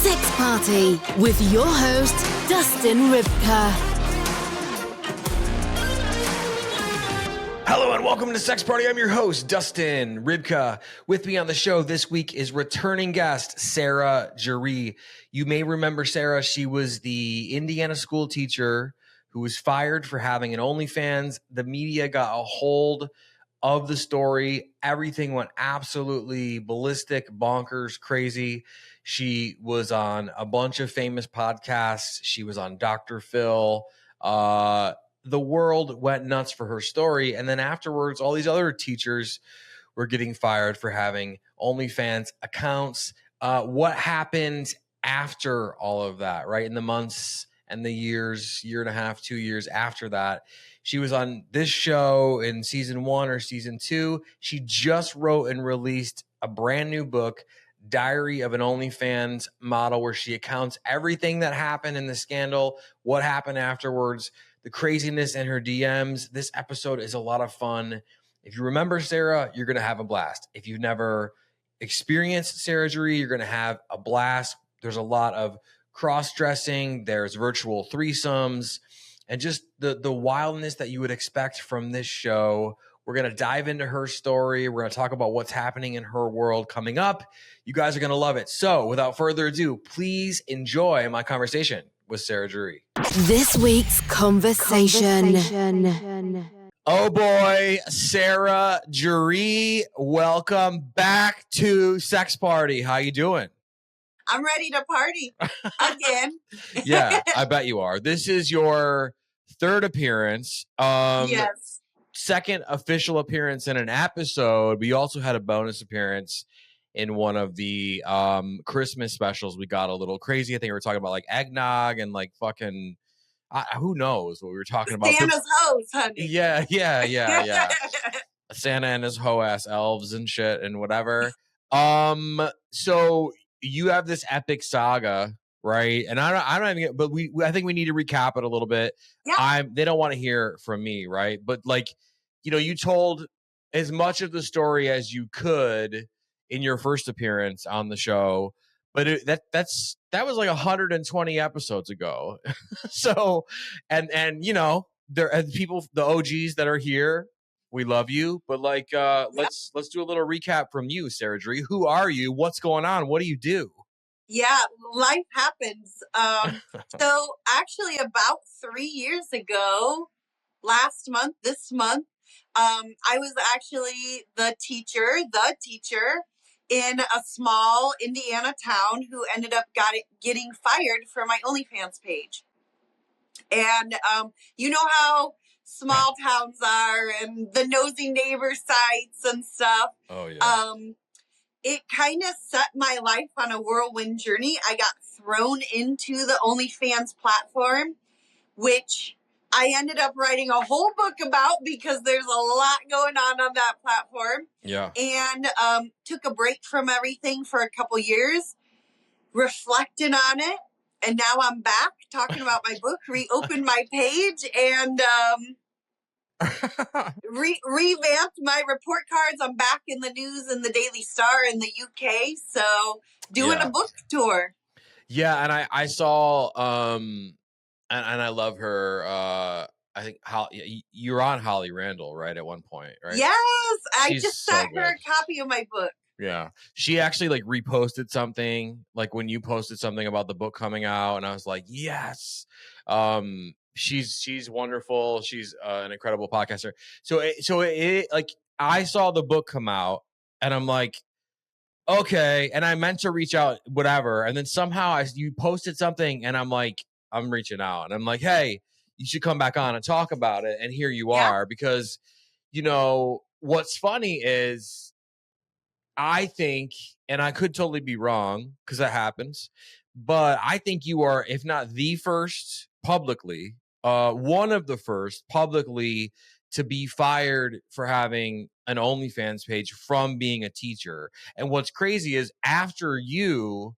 Sex Party with your host, Dustin Rybka. Hello and welcome to Sex Party. I'm your host, Dustin Rybka. With me on the show this week is returning guest, Sarah Juree. You may remember Sarah. She was the Indiana school teacher who was fired for having an OnlyFans. The media got a hold of the story. Everything went absolutely ballistic, bonkers, crazy. She was on a bunch of famous podcasts. She was on Dr. Phil. The world went nuts for her story. And then afterwards, all these other teachers were getting fired for having OnlyFans accounts. What happened after all of that, right? In the months and the years, year and a half, 2 years after that, she was on this show in season 1 or season 2. She just wrote and released a brand new book, Diary of an OnlyFans Model, where she accounts everything that happened in the scandal, what happened afterwards, the craziness in her DMs. This episode is a lot of fun. If you remember Sarah, you're going to have a blast. If you've never experienced Sarah Juree, you're going to have a blast. There's a lot of cross-dressing. There's virtual threesomes and just the wildness that you would expect from this show. We're going to dive into her story. We're going to talk about what's happening in her world coming up. You guys are going to love it. So without further ado, please enjoy my conversation with Sarah Juree. This week's conversation. Oh boy, Sarah Juree, welcome back to Sex Party. How you doing? I'm ready to party again. Yeah, I bet you are. This is your third appearance. Yes. Second official appearance in an episode. We also had a bonus appearance in one of the Christmas specials. We got a little crazy. I think we were talking about like eggnog and like fucking who knows what we were talking about. Santa's hose, honey. Yeah. Santa and his hoe ass elves and shit and whatever. So you have this epic saga, right? And I don't even, but I think we need to recap it a little bit. Yeah. They don't want to hear from me, right? But like, you know, you told as much of the story as you could in your first appearance on the show, but that was like 120 episodes ago. So, and you know, there are people, the OGs that are here, we love you, but like, let's do a little recap from you, Sarah Juree. Who are you? What's going on? What do you do? Yeah, life happens. So actually about 3 years ago, this month, I was actually the teacher in a small Indiana town who ended up getting fired for my OnlyFans page. And you know how small towns are and the nosy neighbor sites and stuff. Oh yeah. It kind of set my life on a whirlwind journey. I got thrown into the OnlyFans platform, which I ended up writing a whole book about because there's a lot going on that platform. Yeah. And took a break from everything for a couple years, reflected on it. And now I'm back talking about my book, reopened my page, and revamped my report cards. I'm back in the news in the Daily Star in the UK. So doing a book tour. Yeah, and I saw and I love her. I think you're on Holly Randall, right? At one point, right? Yes, I She's just so sent her good. a copy of my book. Yeah, she actually like reposted something, like when you posted something about the book coming out, and I was like, yes. She's wonderful. She's an incredible podcaster. So like I saw the book come out, and I'm like, okay, and I meant to reach out, whatever, and then somehow you posted something, and I'm like, I'm reaching out, and I'm like, hey, you should come back on and talk about it, and here you are, because you know what's funny is I think, and I could totally be wrong because that happens, but I think you are, if not the first publicly, one of the first publicly to be fired for having an OnlyFans page from being a teacher. And what's crazy is after you,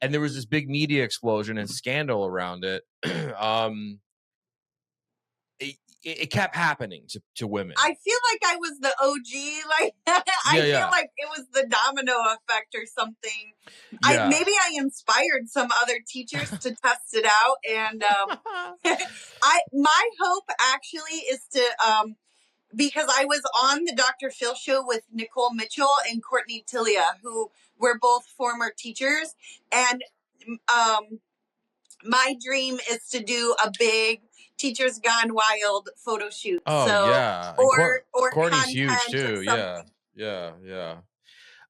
and there was this big media explosion and scandal around it, it kept happening to women. I feel like I was the OG. Like I feel like it was the domino effect or something. Yeah. Maybe I inspired some other teachers to test it out. And my hope actually is to because I was on the Dr. Phil show with Nicole Mitchell and Courtney Tilia, who were both former teachers, and my dream is to do a big Teachers Gone Wild photo shoot. Oh, so, yeah. Or Courtney's huge content too. or Yeah. something. Yeah.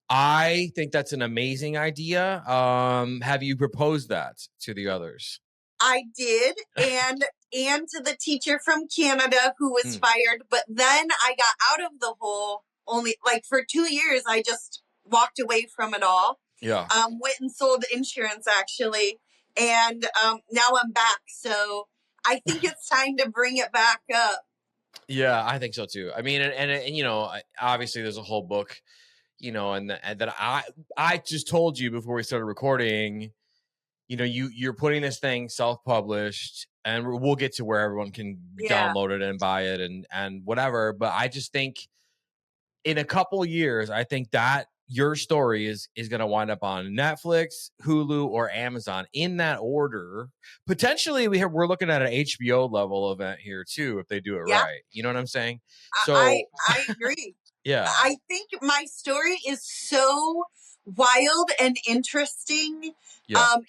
I think that's an amazing idea. Have you proposed that to the others? I did, and to the teacher from Canada who was fired. But then I got out of the whole for 2 years. I just walked away from it all. Yeah. Went and sold insurance actually. And now I'm back. So I think it's time to bring it back up. Yeah, I think so too. I mean, and you know, obviously there's a whole book, you know, and that I just told you before we started recording, you know, you're putting this thing self-published, and we'll get to where everyone can download it and buy it and whatever. But I just think in a couple years, I think that your story is going to wind up on Netflix, Hulu, or Amazon in that order. Potentially, we're looking at an HBO level event here too, if they do it right. You know what I'm saying? So I agree. Yeah. I think my story is so wild and interesting,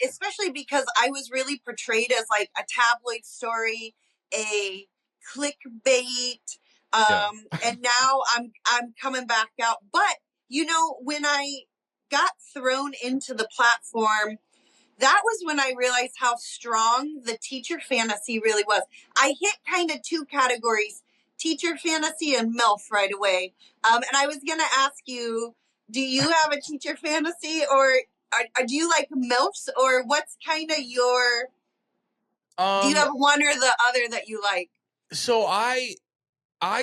especially because I was really portrayed as like a tabloid story, a clickbait, and now I'm coming back out. But you know, when I got thrown into the platform, that was when I realized how strong the teacher fantasy really was. I hit kind of two categories: teacher fantasy and MILF right away. And I was going to ask you, do you have a teacher fantasy, or do you like MILFs, or what's kind of your, do you have one or the other that you like? So I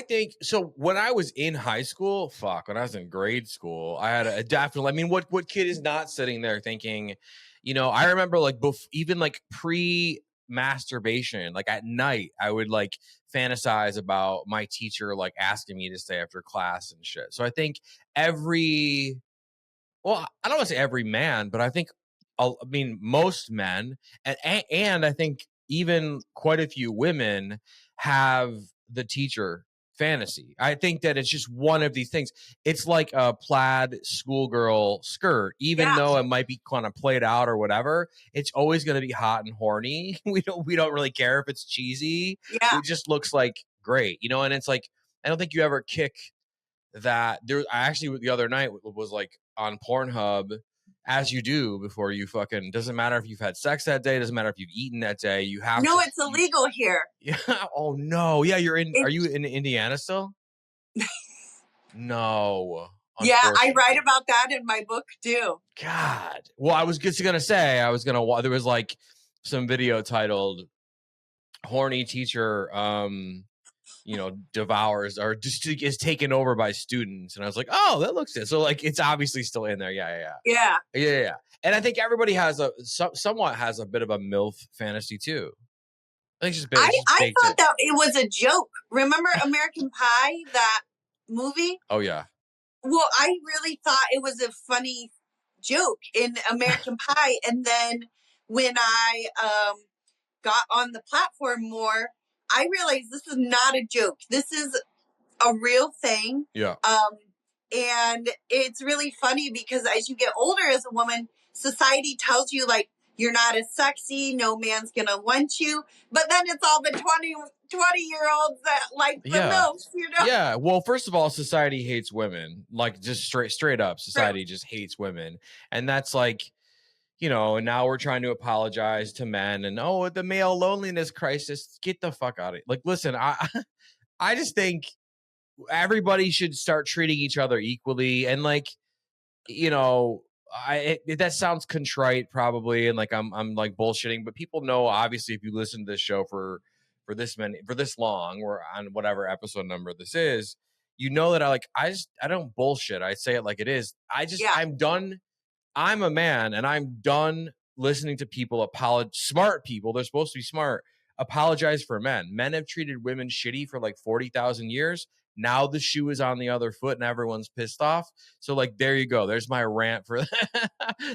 think so. When I was in high school, when I was in grade school, I had a definitely. I mean, what kid is not sitting there thinking, you know? I remember like even like pre-masturbation, like at night, I would like fantasize about my teacher like asking me to stay after class and shit. So I think I don't want to say every man, but I think most men and I think even quite a few women have the teacher fantasy. I think that it's just one of these things. It's like a plaid schoolgirl skirt, even though it might be kind of played out or whatever. It's always going to be hot and horny. We don't really care if it's cheesy. It just looks like great, you know. And it's like, I don't think you ever kick that. I actually the other night was like on Pornhub, as you do before you fucking, doesn't matter if you've had sex that day, doesn't matter if you've eaten that day, you have No, it's illegal here. Yeah. Oh no. Yeah, are you in Indiana still? No. Yeah, I write about that in my book too. God. Well, I was just gonna say, there was like some video titled "Horny Teacher you know, devours or just is taken over by students," and I was like, oh, that looks good. So like, it's obviously still in there. Yeah. And I think everybody has somewhat has a bit of a MILF fantasy too. I think I thought that it was a joke. Remember American Pie, that movie? Oh yeah. Well, I really thought it was a funny joke in American Pie, and then when I got on the platform more, I realized this is not a joke. This is a real thing. Yeah. And it's really funny because as you get older as a woman, society tells you like, you're not as sexy, no man's gonna want you. But then it's all the 20-year-olds that like the MILFs, you know? Yeah. Well, first of all, society hates women. Like just straight up, society just hates women. And that's like, you know, and now we're trying to apologize to men and the male loneliness crisis. Get the fuck out of it. Like, listen, I just think everybody should start treating each other equally. And like, you know, that sounds contrite probably, and like I'm like bullshitting, but people know, obviously, if you listen to this show for this long, we're on whatever episode number this is, you know that I don't bullshit. I say it like it is. I'm done. I'm a man, and I'm done listening to people smart people. They're supposed to be smart, apologize for men. Men have treated women shitty for like 40,000 years. Now the shoe is on the other foot and everyone's pissed off. So like, there you go. There's my rant for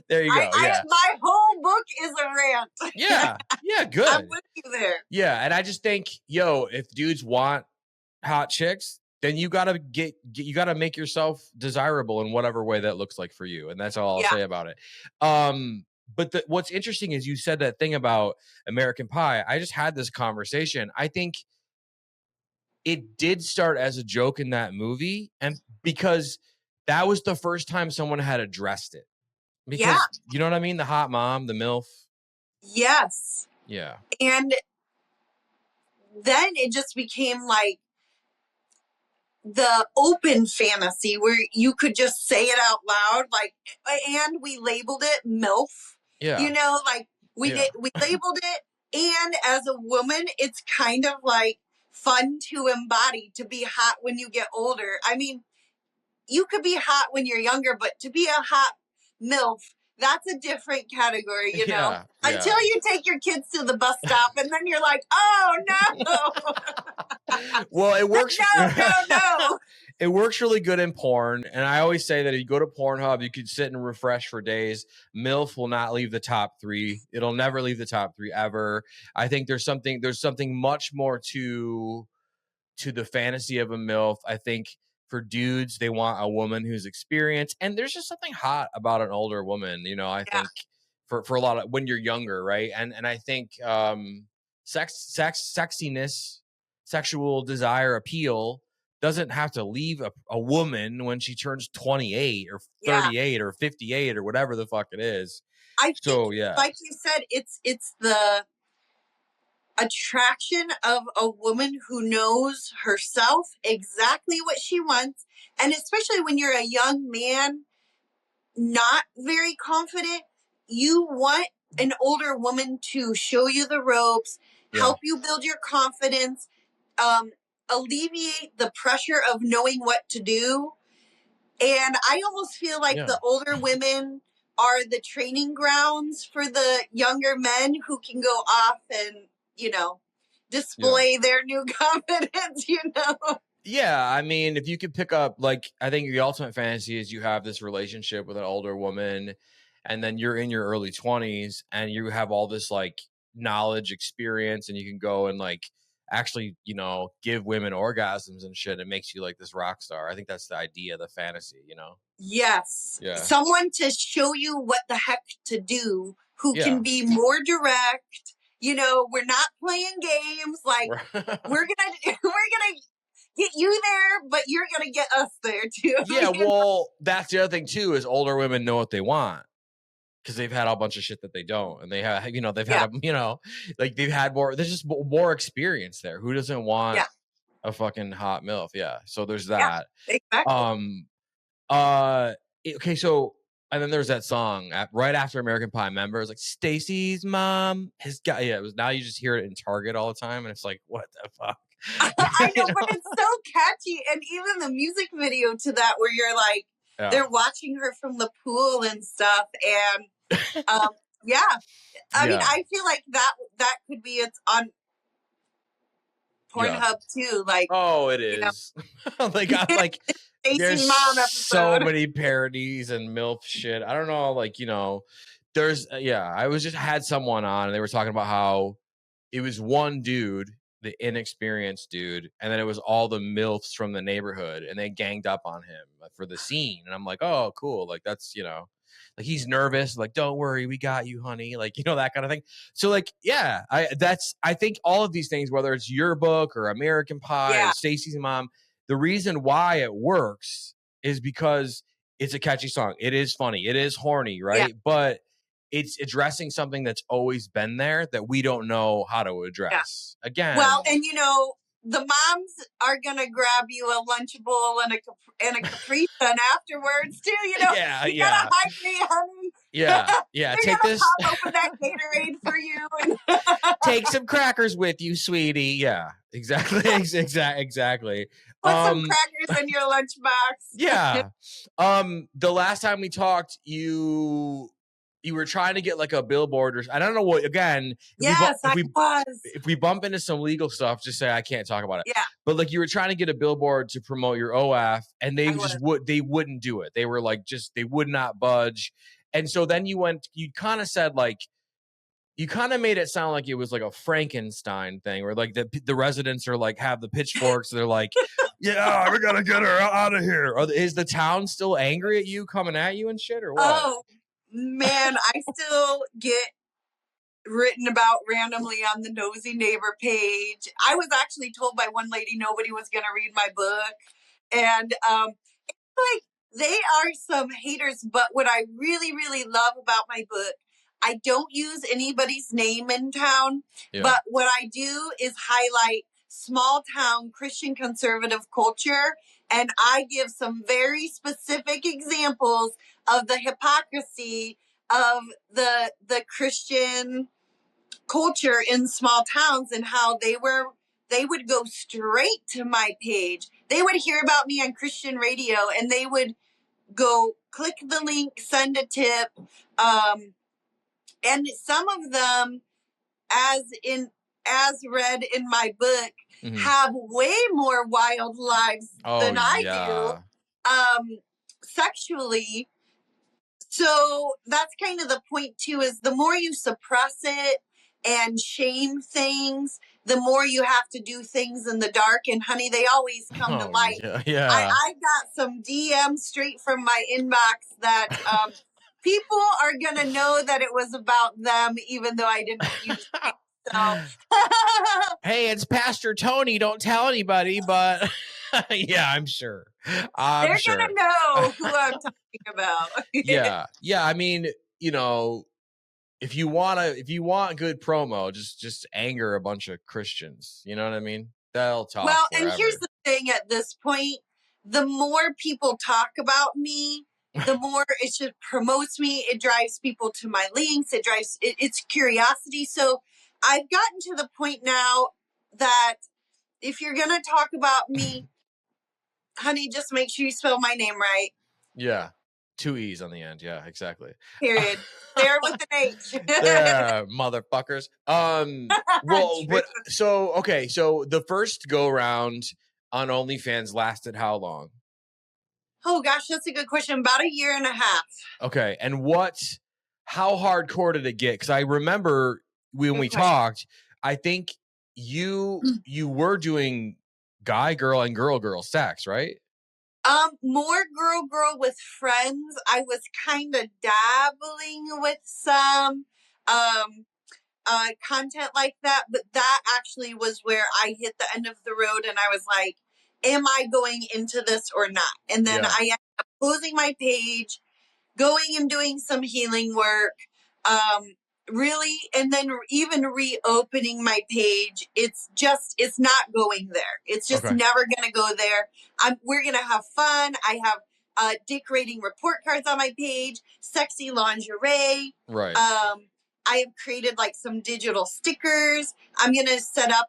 there you go. Yeah. My whole book is a rant. Yeah. Yeah. Good. I'm with you there. Yeah. And I just think, if dudes want hot chicks, then you gotta you gotta make yourself desirable in whatever way that looks like for you. And that's all I'll say about it. But what's interesting is you said that thing about American Pie. I just had this conversation. I think it did start as a joke in that movie, and because that was the first time someone had addressed it. Because you know what I mean? The hot mom, the MILF. Yes. Yeah. And then it just became like the open fantasy where you could just say it out loud, like, and we labeled it MILF. Yeah. You know, like we labeled it, and as a woman, it's kind of like fun to embody, to be hot when you get older. I mean, you could be hot when you're younger, but to be a hot MILF, that's a different category, you know? Until you take your kids to the bus stop and then you're like, oh no. Well, it works. No. It works really good in porn. And I always say that if you go to Pornhub, you could sit and refresh for days. MILF will not leave the top 3. It'll never leave the top 3 ever. I think there's something much more to the fantasy of a MILF. I think for dudes, they want a woman who's experienced, and there's just something hot about an older woman. I think for a lot of when you're younger, right? And I think sexiness, sexual desire, appeal doesn't have to leave a woman when she turns 28 or 38 or 58 or whatever the fuck it is. I think, like you said, it's the attraction of a woman who knows herself, exactly what she wants. And especially when you're a young man, not very confident, you want an older woman to show you the ropes, help you build your confidence, alleviate the pressure of knowing what to do. And I almost feel like the older women are the training grounds for the younger men who can go off and, display their new confidence, Yeah, I mean, if you could pick up, like, I think the ultimate fantasy is you have this relationship with an older woman, and then you're in your early 20s, and you have all this, like, knowledge, experience, and you can go and, like, actually, give women orgasms and shit. It makes you, like, this rock star. I think that's the idea, the fantasy, Yes. Yeah. Someone to show you what the heck to do, who can be more direct. We're not playing games. Like, we're gonna get you there, but you're gonna get us there too. Yeah, well, that's the other thing too, is older women know what they want because they've had a bunch of shit that they don't, and they have, they've had, like they've had more. There's just more experience there. Who doesn't want a fucking hot MILF? Yeah, so there's that. Yeah, exactly. Okay, so. And then there's that song right after American Pie. Remember, it was like Stacy's mom has got. Yeah, it was. Now you just hear it in Target all the time, and it's like, what the fuck? I know, but it's so catchy, and even the music video to that, where you're like, they're watching her from the pool and stuff, and I mean, I feel like that could be it's on Pornhub too. Like, oh, it is. They got like. There's mom so many parodies and MILF shit. I don't know, like, there's, I just had someone on and they were talking about how it was one dude, the inexperienced dude, and then it was all the MILFs from the neighborhood, and they ganged up on him for the scene. And I'm like, oh, cool. Like, that's, like he's nervous, like, don't worry, we got you, honey. Like, that kind of thing. So like, I think all of these things, whether it's your book or American Pie or Stacy's mom, the reason why it works is because it's a catchy song. It is funny. It is horny, right? Yeah. But it's addressing something that's always been there that we don't know how to address. Yeah. Again. Well, and the moms are gonna grab you a Lunchable and a Capri Sun afterwards too. You gotta hide me, honey. Yeah. Take this. Pop open that Gatorade for you and take some crackers with you, sweetie. Yeah, exactly. Exactly. Put some crackers in your lunchbox. Yeah. The last time we talked, you you were trying to get like a billboard or I don't know what. Again, Yes, I was. if we bump into some legal stuff, just say I can't talk about it. Yeah, But like you were trying to get a billboard to promote your OAF, and they I just was. they wouldn't do it. They were like they would not budge. And so then you kind of said like, you kind of made it sound like it was like a Frankenstein thing, where like the residents are like have the pitchforks. They're like, yeah, we gotta get her out of here. Is the town still angry at you, coming at you and shit, or what? Oh man, I still get written about randomly on the Nosy Neighbor page. I was actually told by one lady nobody was going to read my book. And like they are some haters, but what I really, really love about my book, I don't use anybody's name in town, but what I do is highlight small town Christian conservative culture. And I give some very specific examples of the hypocrisy of the Christian culture in small towns and how they would go straight to my page. They would hear about me on Christian radio and they would go click the link, send a tip. And some of them, as read in my book, have way more wild lives than I do, sexually. So that's kind of the point too, is the more you suppress it and shame things, the more you have to do things in the dark. And honey, they always come to light. Yeah. I got some DMs straight from my inbox that people are going to know that it was about them, even though I didn't use it. So. Hey, it's Pastor Tony. Don't tell anybody, but yeah, I'm sure. They're going to know who I'm talking about. Yeah. I mean, you know, if you want good promo, just anger a bunch of Christians. You know what I mean? That'll talk. Well, forever. And here's the thing at this point, the more people talk about me, the more it just promotes me. It drives people to my links. It's curiosity. So I've gotten to the point now that if you're going to talk about me, honey, just make sure you spell my name right. Yeah. 2 E's on the end. Yeah, exactly. Period. There with an H. Yeah, motherfuckers. Well, but so the first go round on OnlyFans lasted how long? Oh gosh, that's a good question. About 1.5 years. Okay, and how hardcore did it get? Because I remember when we talked, I think you were doing guy girl and girl sex, right? More girl with friends. I was kind of dabbling with some content like that, but that actually was where I hit the end of the road and I was like, am I going into this or not? And then I ended up closing my page, going and doing some healing work, really, and then even reopening my page. It's not going there. It's just never going to go there. We're going to have fun. I have decorating report cards on my page, sexy lingerie. Right. I have created like some digital stickers. I'm going to set up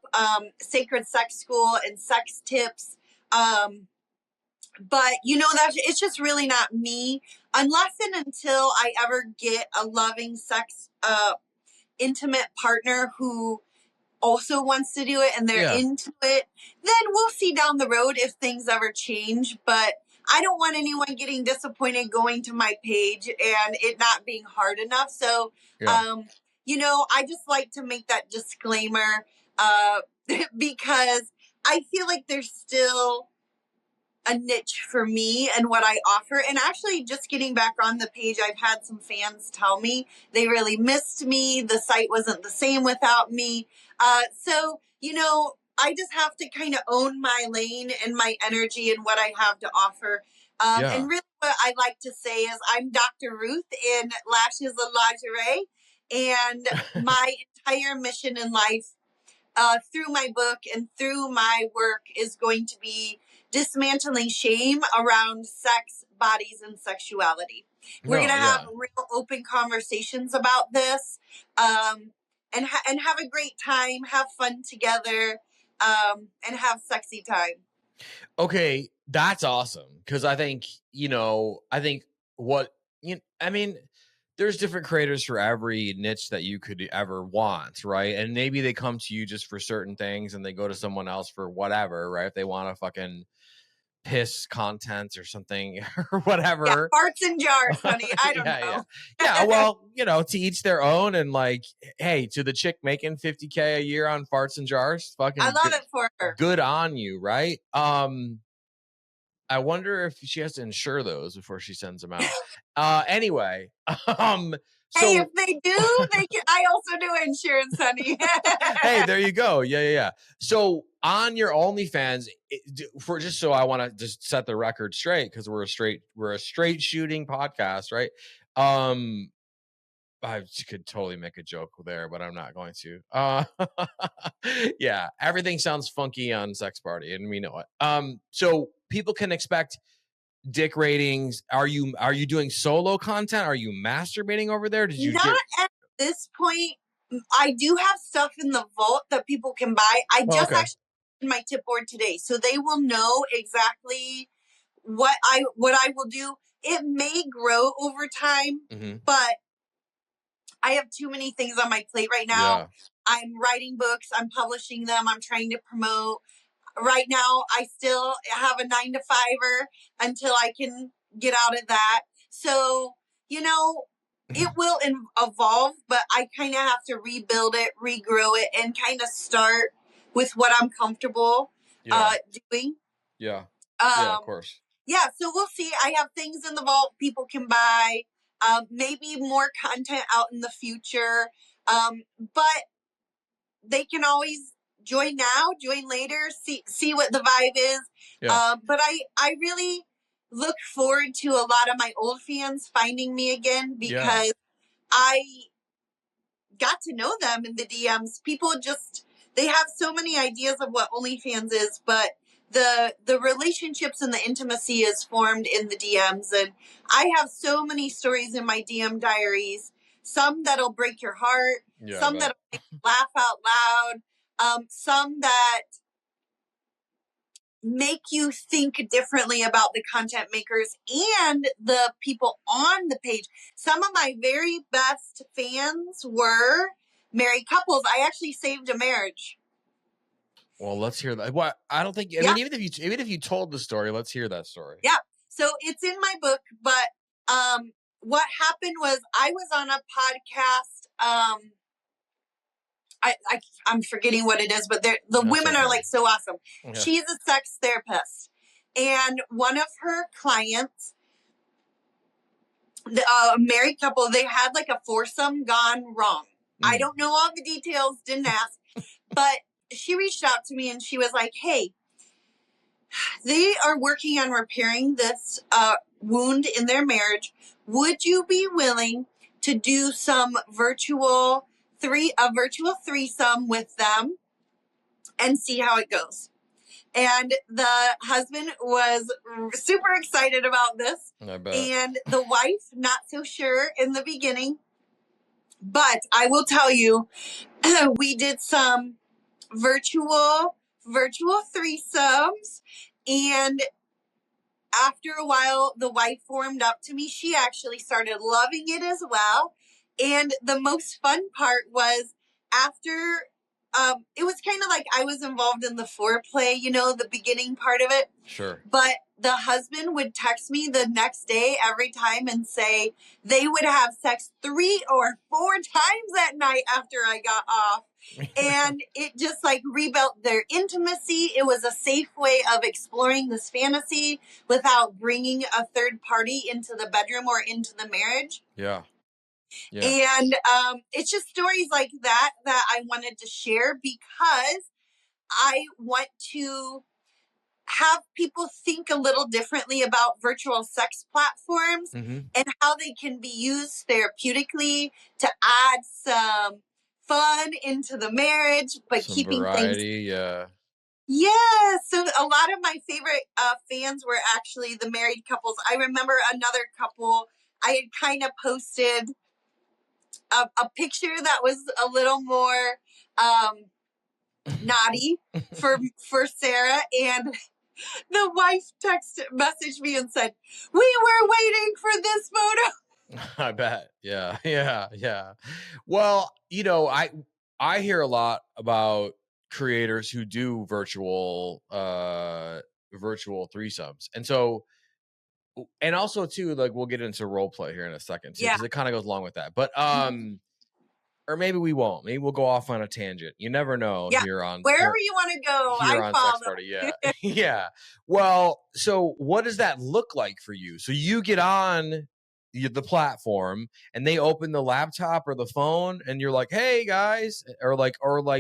sacred sex school and sex tips. But it's just really not me unless and until I ever get a loving sex, intimate partner who also wants to do it and they're into it. Then we'll see down the road if things ever change. But I don't want anyone getting disappointed going to my page and it not being hard enough. So, I just like to make that disclaimer, because I feel like there's still a niche for me and what I offer. And actually just getting back on the page, I've had some fans tell me they really missed me. The site wasn't the same without me. So, I just have to kind of own my lane and my energy and what I have to offer. And really what I like to say is I'm Dr. Ruth in Lashes and Lingerie. And my entire mission in life, through my book and through my work, is going to be dismantling shame around sex, bodies, and sexuality. We're going to have real open conversations about this, and have a great time, have fun together, and have sexy time. Okay, that's awesome. Because I think, there's different creators for every niche that you could ever want, right? And maybe they come to you just for certain things and they go to someone else for whatever, right? If they want to fucking piss content or something or whatever. Farts and jars, honey. I don't know. Yeah, well, to each their own. And like, hey, to the chick making $50K a year on farts and jars, fucking I love it for her. Good on you, right? I wonder if she has to insure those before she sends them out. Anyway, hey, if they do, they can. I also do insurance, honey. Hey, there you go. Yeah. So on your OnlyFans, I want to just set the record straight because we're a straight shooting podcast, right? I could totally make a joke there, but I'm not going to. Yeah, everything sounds funky on Sex Party, and we know it. So people can expect dick ratings. Are you doing solo content? Are you masturbating over there? Not at this point. I do have stuff in the vault that people can buy. I just actually did my tip board today, so they will know exactly what I will do. It may grow over time, but I have too many things on my plate right now. Yeah. I'm writing books. I'm publishing them. I'm trying to promote. Right now, I still have a 9-to-5er until I can get out of that. So, it will evolve, but I kind of have to rebuild it, regrow it, and kind of start with what I'm comfortable doing. Yeah. Of course. Yeah, so we'll see. I have things in the vault people can buy. Maybe more content out in the future. But they can always join now, join later, see what the vibe is. Yeah. But I really look forward to a lot of my old fans finding me again because I got to know them in the DMs. People they have so many ideas of what OnlyFans is, but the relationships and the intimacy is formed in the DMs. And I have so many stories in my DM diaries, some that'll break your heart, some that'll make you laugh out loud, some that make you think differently about the content makers and the people on the page. Some of my very best fans were married couples. I actually saved a marriage. Well, let's hear that. What I don't think. I mean, even if you told the story, let's hear that story. Yeah. So it's in my book, but what happened was I was on a podcast. I'm forgetting what it is, but the women are like so awesome. Okay. She's a sex therapist, and one of her clients, a married couple, they had like a foursome gone wrong. I don't know all the details, didn't ask, but she reached out to me and she was like, hey, they are working on repairing this wound in their marriage. Would you be willing to do some virtual threesome with them and see how it goes? And the husband was super excited about this. I bet. And the wife, not so sure in the beginning. But I will tell you, we did some virtual threesomes, and after a while the wife warmed up to me. She actually started loving it as well. And the most fun part was after it was kind of like I was involved in the foreplay, the beginning part of it. Sure. But the husband would text me the next day every time and say they would have sex 3 or 4 times that night after I got off. And it just like rebuilt their intimacy. It was a safe way of exploring this fantasy without bringing a third party into the bedroom or into the marriage. Yeah. And it's just stories like that I wanted to share because I want to have people think a little differently about virtual sex platforms and how they can be used therapeutically to add some fun into the marriage, but some keeping variety, things. Yeah. So a lot of my favorite fans were actually the married couples. I remember another couple, I had kind of posted a picture that was a little more naughty for Sarah, and the wife messaged me and said, "We were waiting for this photo." I bet. Yeah. Yeah. Yeah. Well, I hear a lot about creators who do virtual threesomes. And so, and also too, like we'll get into role play here in a second too, Yeah, because it kind of goes along with that. But mhm, or maybe we won't. Maybe we'll go off on a tangent. You never know yeah. here on Wherever you want to go, here I on Sex follow. Party. Yeah. Yeah. Well, so what does that look like for you? So you get on the platform and they open the laptop or the phone and you're like, hey guys, or like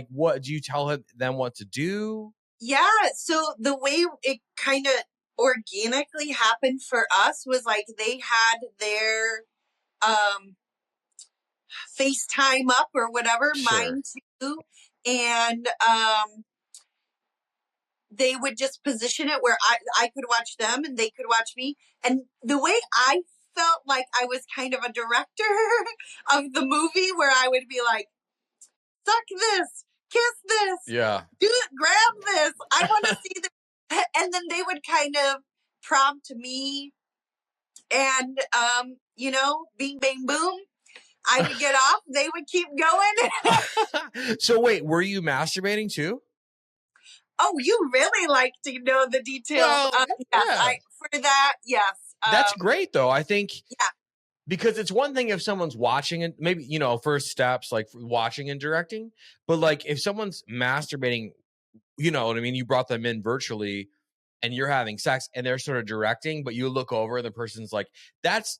what do you tell them what to do? Yeah, so the way it kind of organically happened for us was like they had their um FaceTime up or whatever, Sure. mine too. And they would just position it where I could watch them and they could watch me. And the way I felt like I was kind of a director of the movie where I would be like, suck this, kiss this, Yeah. do it, grab this. I want to see the and then they would kind of prompt me and bing bang boom. I would get off, they would keep going. So wait, were you masturbating too? Oh, you really like to know the details. Well, Yes, yeah. for that, yes. That's great though. I think Yeah, because it's one thing if someone's watching and maybe, first steps like watching and directing, but like if someone's masturbating, you know what I mean? You brought them in virtually and you're having sex and they're sort of directing, but you look over and the person's like, that's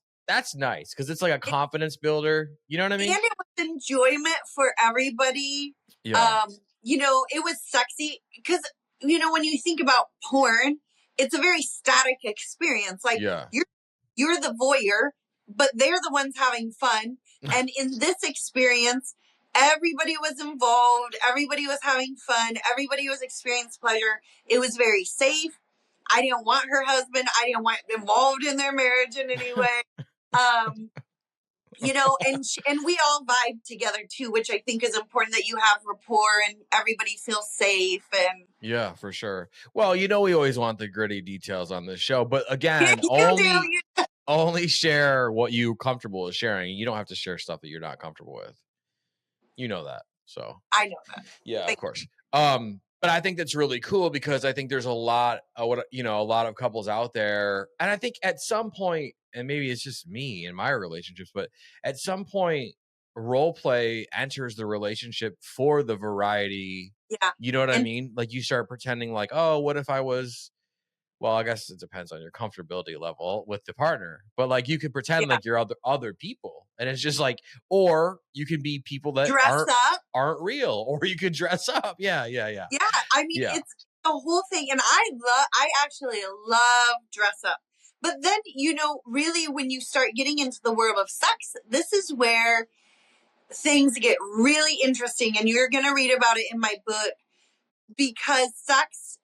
nice because it's like a confidence builder. You know what I and mean? it was enjoyment for everybody. Yeah. It was sexy because when you think about porn, it's a very static experience. Like Yeah. you're the voyeur, but they're the ones having fun. And in this experience, everybody was involved, everybody was having fun, everybody was experiencing pleasure. It was very safe. I didn't want her husband. I didn't want involved in their marriage in any way. Um, and we all vibe together too, which I think is important that you have rapport and everybody feels safe and Yeah, for sure. Well, we always want the gritty details on this show, but again, you do. only share what you're comfortable with sharing. You don't have to share stuff that you're not comfortable with. You know that. So I know that. yeah, of Thank course. But I think that's really cool because I think there's a lot of a lot of couples out there. And I think at some point, and maybe it's just me and my relationships, but at some point, role play enters the relationship for the variety. Yeah. You know what I And mean? Like you start pretending like, oh, what if I was, well, I guess it depends on your comfortability level with the partner, but like you could pretend yeah, like you're other people, and it's just like, or you can be people that dress up. aren't real, or you could dress up. Yeah, yeah, yeah, Yeah. I mean, yeah. it's the whole thing. And I actually love dress up. But then, really when you start getting into the world of sex, this is where things get really interesting. And you're going to read about it in my book because sex,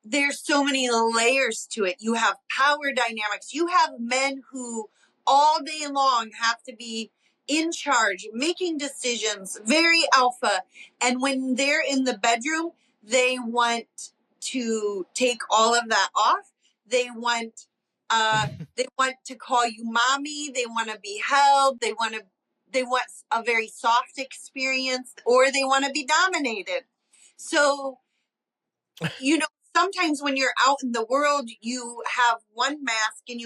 there's so many layers to it. You have power dynamics. You have men who all day long have to be in charge, making decisions, very alpha. And when they're in the bedroom, they want to take all of that off. They want to call you mommy. They want to be held. They want a very soft experience, or they want to be dominated. So sometimes when you're out in the world, you have one mask and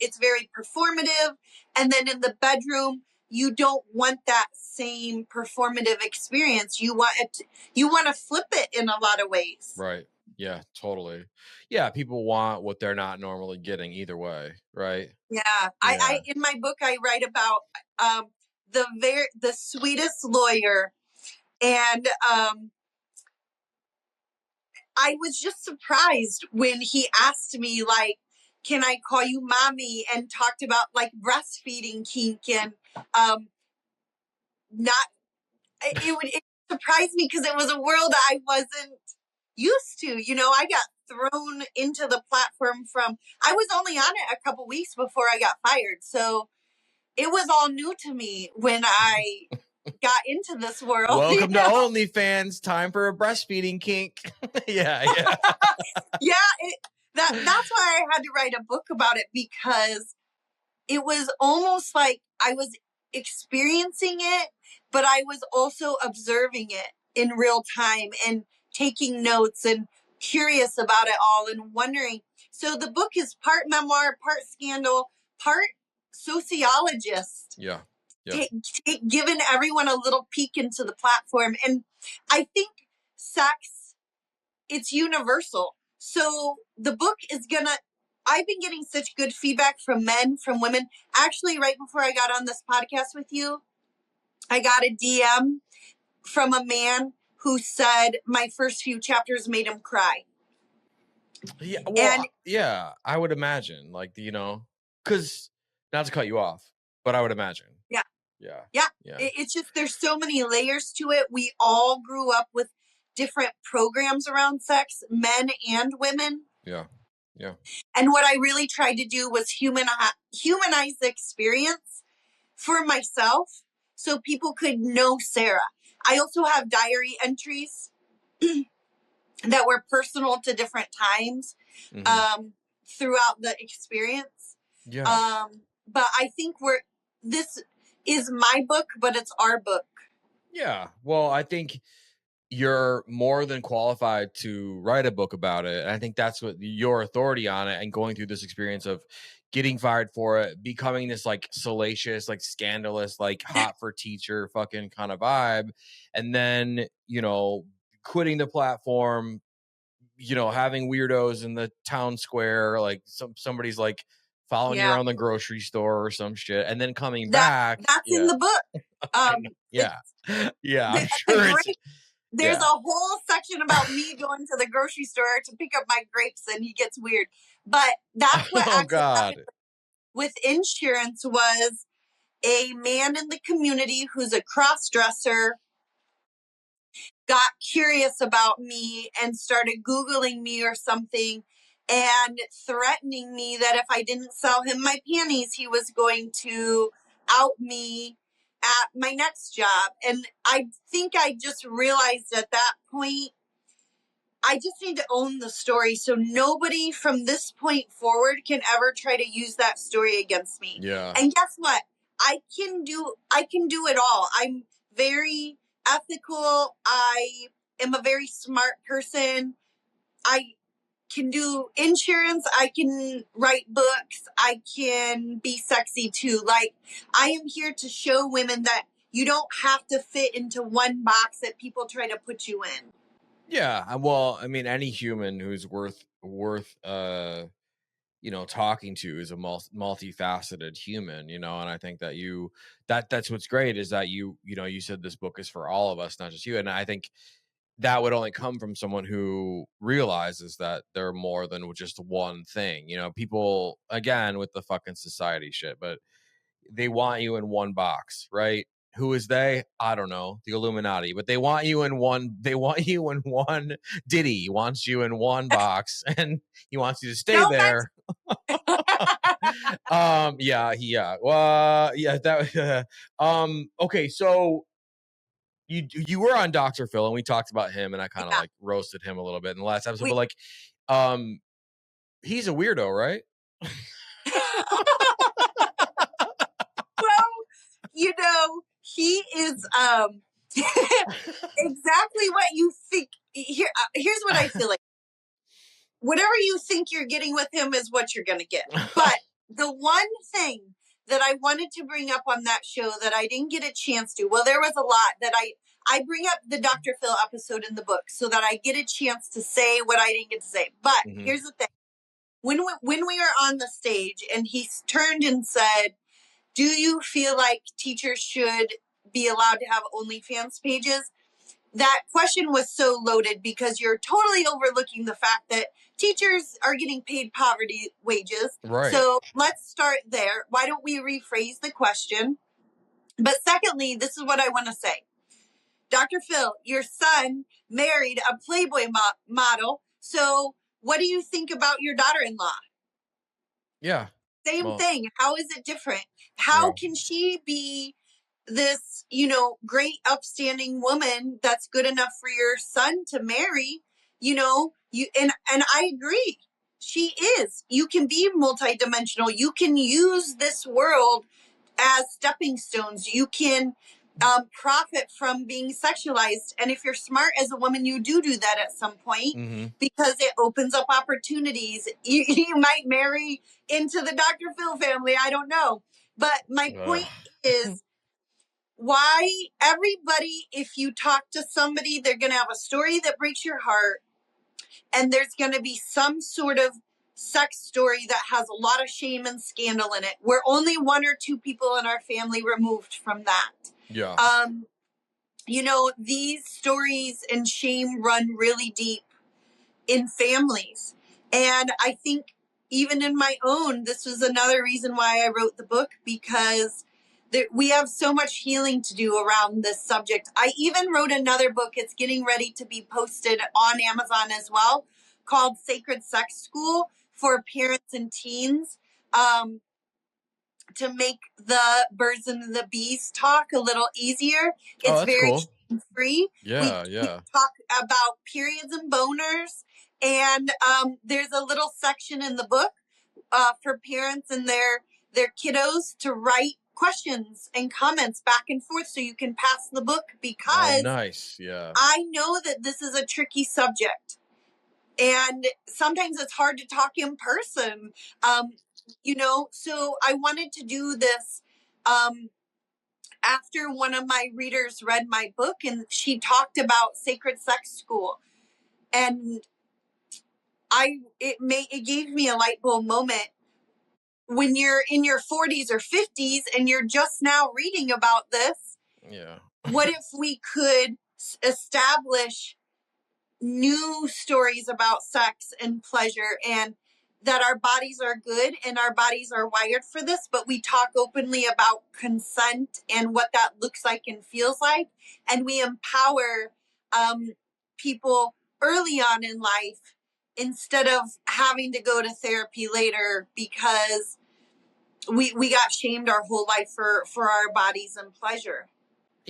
it's very performative. And then in the bedroom, you don't want that same performative experience. You want to flip it in a lot of ways. Right. Yeah, totally. Yeah, people want what they're not normally getting either way, right? Yeah. Yeah. I in my book, I write about the sweetest lawyer. And I was just surprised when he asked me, like, can I call you mommy? And talked about like breastfeeding kink and not, it surprised me because it was a world I wasn't used to. I got thrown into the platform I was only on it a couple weeks before I got fired. So it was all new to me when I got into this world. Welcome to OnlyFans. Time for a breastfeeding kink. Yeah, yeah. Yeah, that's why I had to write a book about it, because it was almost like I was experiencing it, but I was also observing it in real time and taking notes and curious about it all and wondering. So the book is part memoir, part scandal, part sociologist. Yeah. Yeah. Giving everyone a little peek into the platform. And I think sex, it's universal. So the book is I've been getting such good feedback from men, from women. Actually, right before I got on this podcast with you, I got a DM from a man who said my first few chapters made him cry. Yeah. Well, And yeah, I would imagine, like, because not to cut you off, but I would imagine. yeah. Yeah. Yeah. Yeah. It's just, there's so many layers to it. We all grew up with different programs around sex, men and women. Yeah. Yeah. And what I really tried to do was humanize the experience for myself so people could know Sarah. I also have diary entries that were personal to different times throughout the experience. Yeah. But I think this is my book, but it's our book. Yeah. Well, I think you're more than qualified to write a book about it. And I think that's what your authority on it, and going through this experience of getting fired for it, becoming this like salacious, like scandalous, like hot for teacher fucking kind of vibe. And then, quitting the platform, having weirdos in the town square, like somebody's like following you around the grocery store or some shit, and then coming back. That's in the book. Yeah. I'm sure there's a whole section about me going to the grocery store to pick up my grapes, and he gets weird. But that's what happened with insurance was a man in the community who's a cross-dresser got curious about me and started Googling me or something and threatening me that if I didn't sell him my panties, he was going to out me at my next job. And I think I just realized at that point, I just need to own the story so nobody from this point forward can ever try to use that story against me. Yeah. And guess what? I can do it all. I'm very ethical. I am a very smart person. I can do insurance. I can write books. I can be sexy too. Like, I am here to show women that you don't have to fit into one box that people try to put you in. Yeah. Well, I mean, any human who's worth talking to is a multifaceted human, and I think that that's what's great is that you said this book is for all of us, not just you. And I think that would only come from someone who realizes that they're more than just one thing. People, again, with the fucking society shit, but they want you in one box, right? Who is they? I don't know. The Illuminati. But they want you in one. Diddy wants you in one box, and he wants you to stay there. Yeah. Well, yeah. That. Okay. So you were on Dr. Phil, and we talked about him, and I kind of like roasted him a little bit in the last episode. But like, he's a weirdo, right? Well, he is exactly what you think. Here's what I feel like. Whatever you think you're getting with him is what you're going to get. But the one thing that I wanted to bring up on that show that I didn't get a chance to, well, there was a lot that I bring up the Dr. Phil episode in the book so that I get a chance to say what I didn't get to say. But here's the thing. When we were on the stage and he turned and said, do you feel like teachers should be allowed to have OnlyFans pages? That question was so loaded because you're totally overlooking the fact that teachers are getting paid poverty wages. Right. So let's start there. Why don't we rephrase the question? But secondly, this is what I want to say. Dr. Phil, your son married a Playboy model. So what do you think about your daughter-in-law? Yeah. Same thing. How is it different? How can she be this, great upstanding woman that's good enough for your son to marry? And I agree. She is. You can be multidimensional. You can use this world as stepping stones. You can profit from being sexualized. And if you're smart as a woman, you do that at some point because it opens up opportunities. You might marry into the Dr. Phil family. I don't know. But my point is, why everybody, if you talk to somebody, they're going to have a story that breaks your heart. And there's going to be some sort of sex story that has a lot of shame and scandal in it. We're only one or two people in our family removed from that. Yeah. You know, these stories and shame run really deep in families. And I think even in my own, this was another reason why I wrote the book, because we have so much healing to do around this subject. I even wrote another book. It's getting ready to be posted on Amazon as well, called Sacred Sex School for Parents and Teens, to make the birds and the bees talk a little easier. It's very cool. free. Yeah, we talk about periods and boners. And there's a little section in the book for parents and their kiddos to write questions and comments back and forth so you can pass the book, because nice. Yeah. I know that this is a tricky subject. And sometimes it's hard to talk in person, you know, so I wanted to do this after one of my readers read my book and she talked about Sacred Sex School. And it gave me a light bulb moment. When you're in your 40s or 50s and you're just now reading about this, what if we could establish new stories about sex and pleasure, and that our bodies are good and our bodies are wired for this, but we talk openly about consent and what that looks like and feels like, and we empower people early on in life instead of having to go to therapy later because we got shamed our whole life for our bodies and pleasure.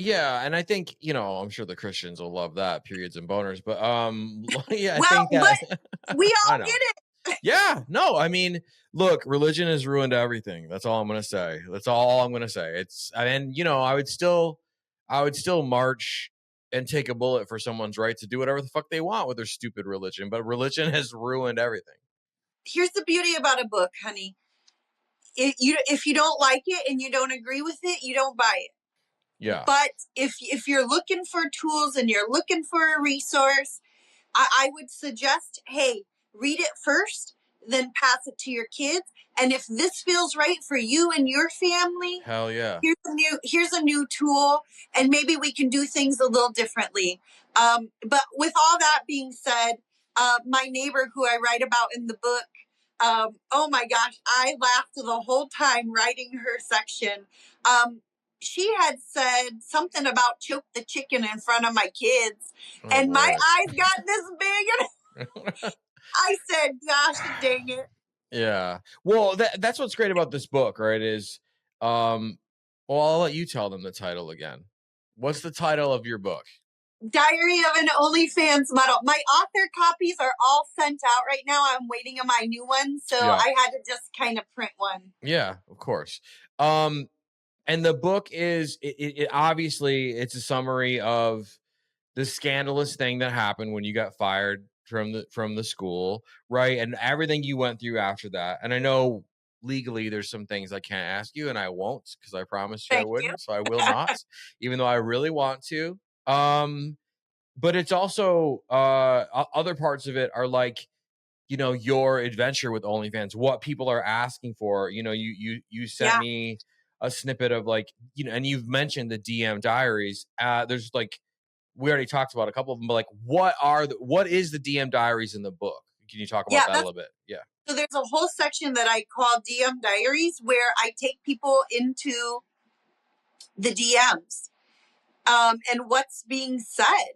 Yeah, and I think, you know, I'm sure the Christians will love that, periods and boners, but yeah, I well, think that but we all get it. Yeah, no, I mean, look, religion has ruined everything. That's all I'm gonna say. That's all I'm gonna say. And you know, I would still march and take a bullet for someone's right to do whatever the fuck they want with their stupid religion, but religion has ruined everything. Here's the beauty about a book, honey. If you don't like it and you don't agree with it, you don't buy it. Yeah. But if you're looking for tools and you're looking for a resource, I would suggest, hey, read it first, then pass it to your kids. And if this feels right for you and your family, hell yeah, here's a new tool, and maybe we can do things a little differently. But with all that being said, my neighbor who I write about in the book, oh my gosh, I laughed the whole time writing her section. She had said something about choke the chicken in front of my kids, and my eyes got this big, and I said, gosh dang it. Yeah. Well, that's what's great about this book, right? Is well, I'll let you tell them the title again. What's the title of your book? Diary of an OnlyFans Model. My author copies are all sent out right now. I'm waiting on my new one, so I had to just kind of print one. Yeah, of course. And the book is it obviously it's a summary of the scandalous thing that happened when you got fired from the school, right? And everything you went through after that. And I know legally there's some things I can't ask you, and I won't, because I promised you I wouldn't. So I will not, even though I really want to. But it's also other parts of it are like, you know, your adventure with OnlyFans, what people are asking for. You know, you sent me a snippet of, like, you know, and you've mentioned the DM diaries. There's like, we already talked about a couple of them, but like, what is the DM diaries in the book? Can you talk about that a little bit? Yeah. So there's a whole section that I call DM diaries, where I take people into the DMs and what's being said.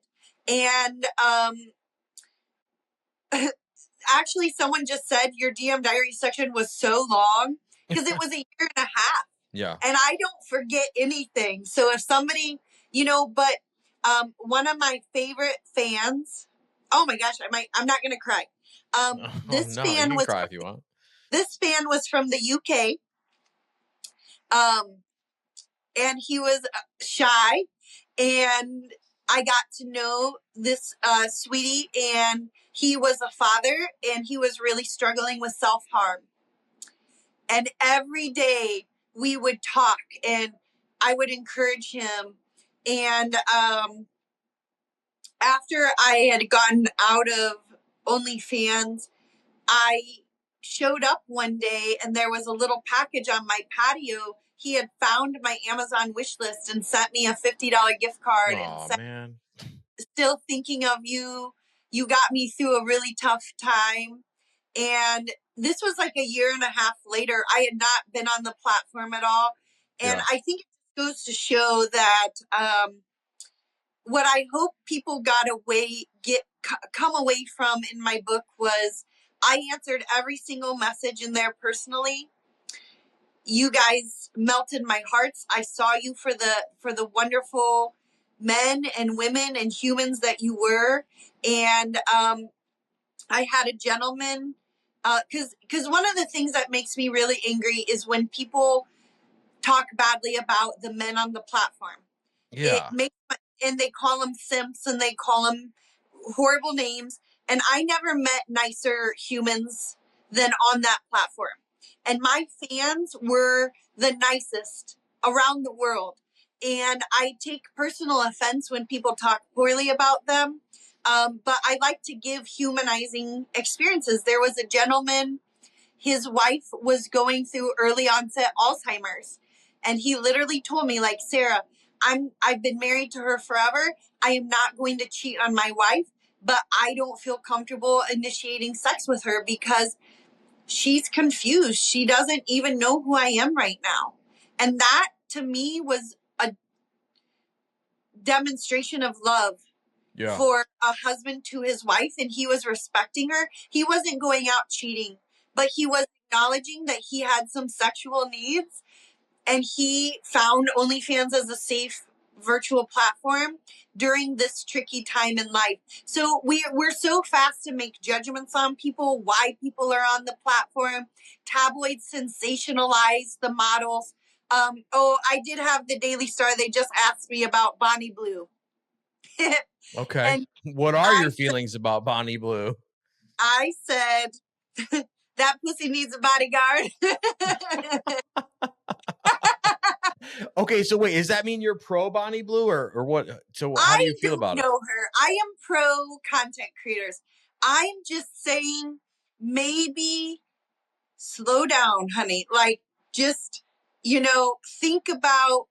And actually, someone just said your DM diary section was so long because it was a year and a half. Yeah. And I don't forget anything. So if somebody, you know, but one of my favorite fans, oh my gosh, I'm not going to cry. This no, you fan can was cry if you want. this fan was from the UK. And he was shy, and I got to know this sweetie, and he was a father, and he was really struggling with self-harm. And every day we would talk, and I would encourage him. And after I had gotten out of OnlyFans, I showed up one day and there was a little package on my patio. He had found my Amazon wish list and sent me a $50 gift card and Oh said, man. still thinking of you. You got me through a really tough time. And this was like a year and a half later. I had not been on the platform at all. And Yeah. I think it goes to show that what I hope people come away from in my book was I answered every single message in there personally. You guys melted my hearts. I saw you for the wonderful men and women and humans that you were. And I had a gentleman, because one of the things that makes me really angry is when people talk badly about the men on the platform. It Yeah. makes and they call them simps and they call them horrible names. And I never met nicer humans than on that platform. And my fans were the nicest around the world. And I take personal offense when people talk poorly about them. But I like to give humanizing experiences. There was a gentleman, his wife was going through early onset Alzheimer's. And he literally told me, like, Sarah, I've been married to her forever. I am not going to cheat on my wife, but I don't feel comfortable initiating sex with her because she's confused. She doesn't even know who I am right now. And that to me was a demonstration of love for a husband to his wife, and he was respecting her. He wasn't going out cheating, but he was acknowledging that he had some sexual needs, and he found OnlyFans as a safe virtual platform during this tricky time in life. So we're so fast to make judgments on people, why people are on the platform. Tabloids sensationalize the models. I did have the Daily Star. They just asked me about Bonnie Blue. Okay. And What are your I feelings about Bonnie Blue? I said, that pussy needs a bodyguard. Okay, so wait, does that mean you're pro Bonnie Blue or what? So how do I you feel don't about it? know her. I am pro content creators. I'm just saying, maybe slow down, honey. Like, just, think about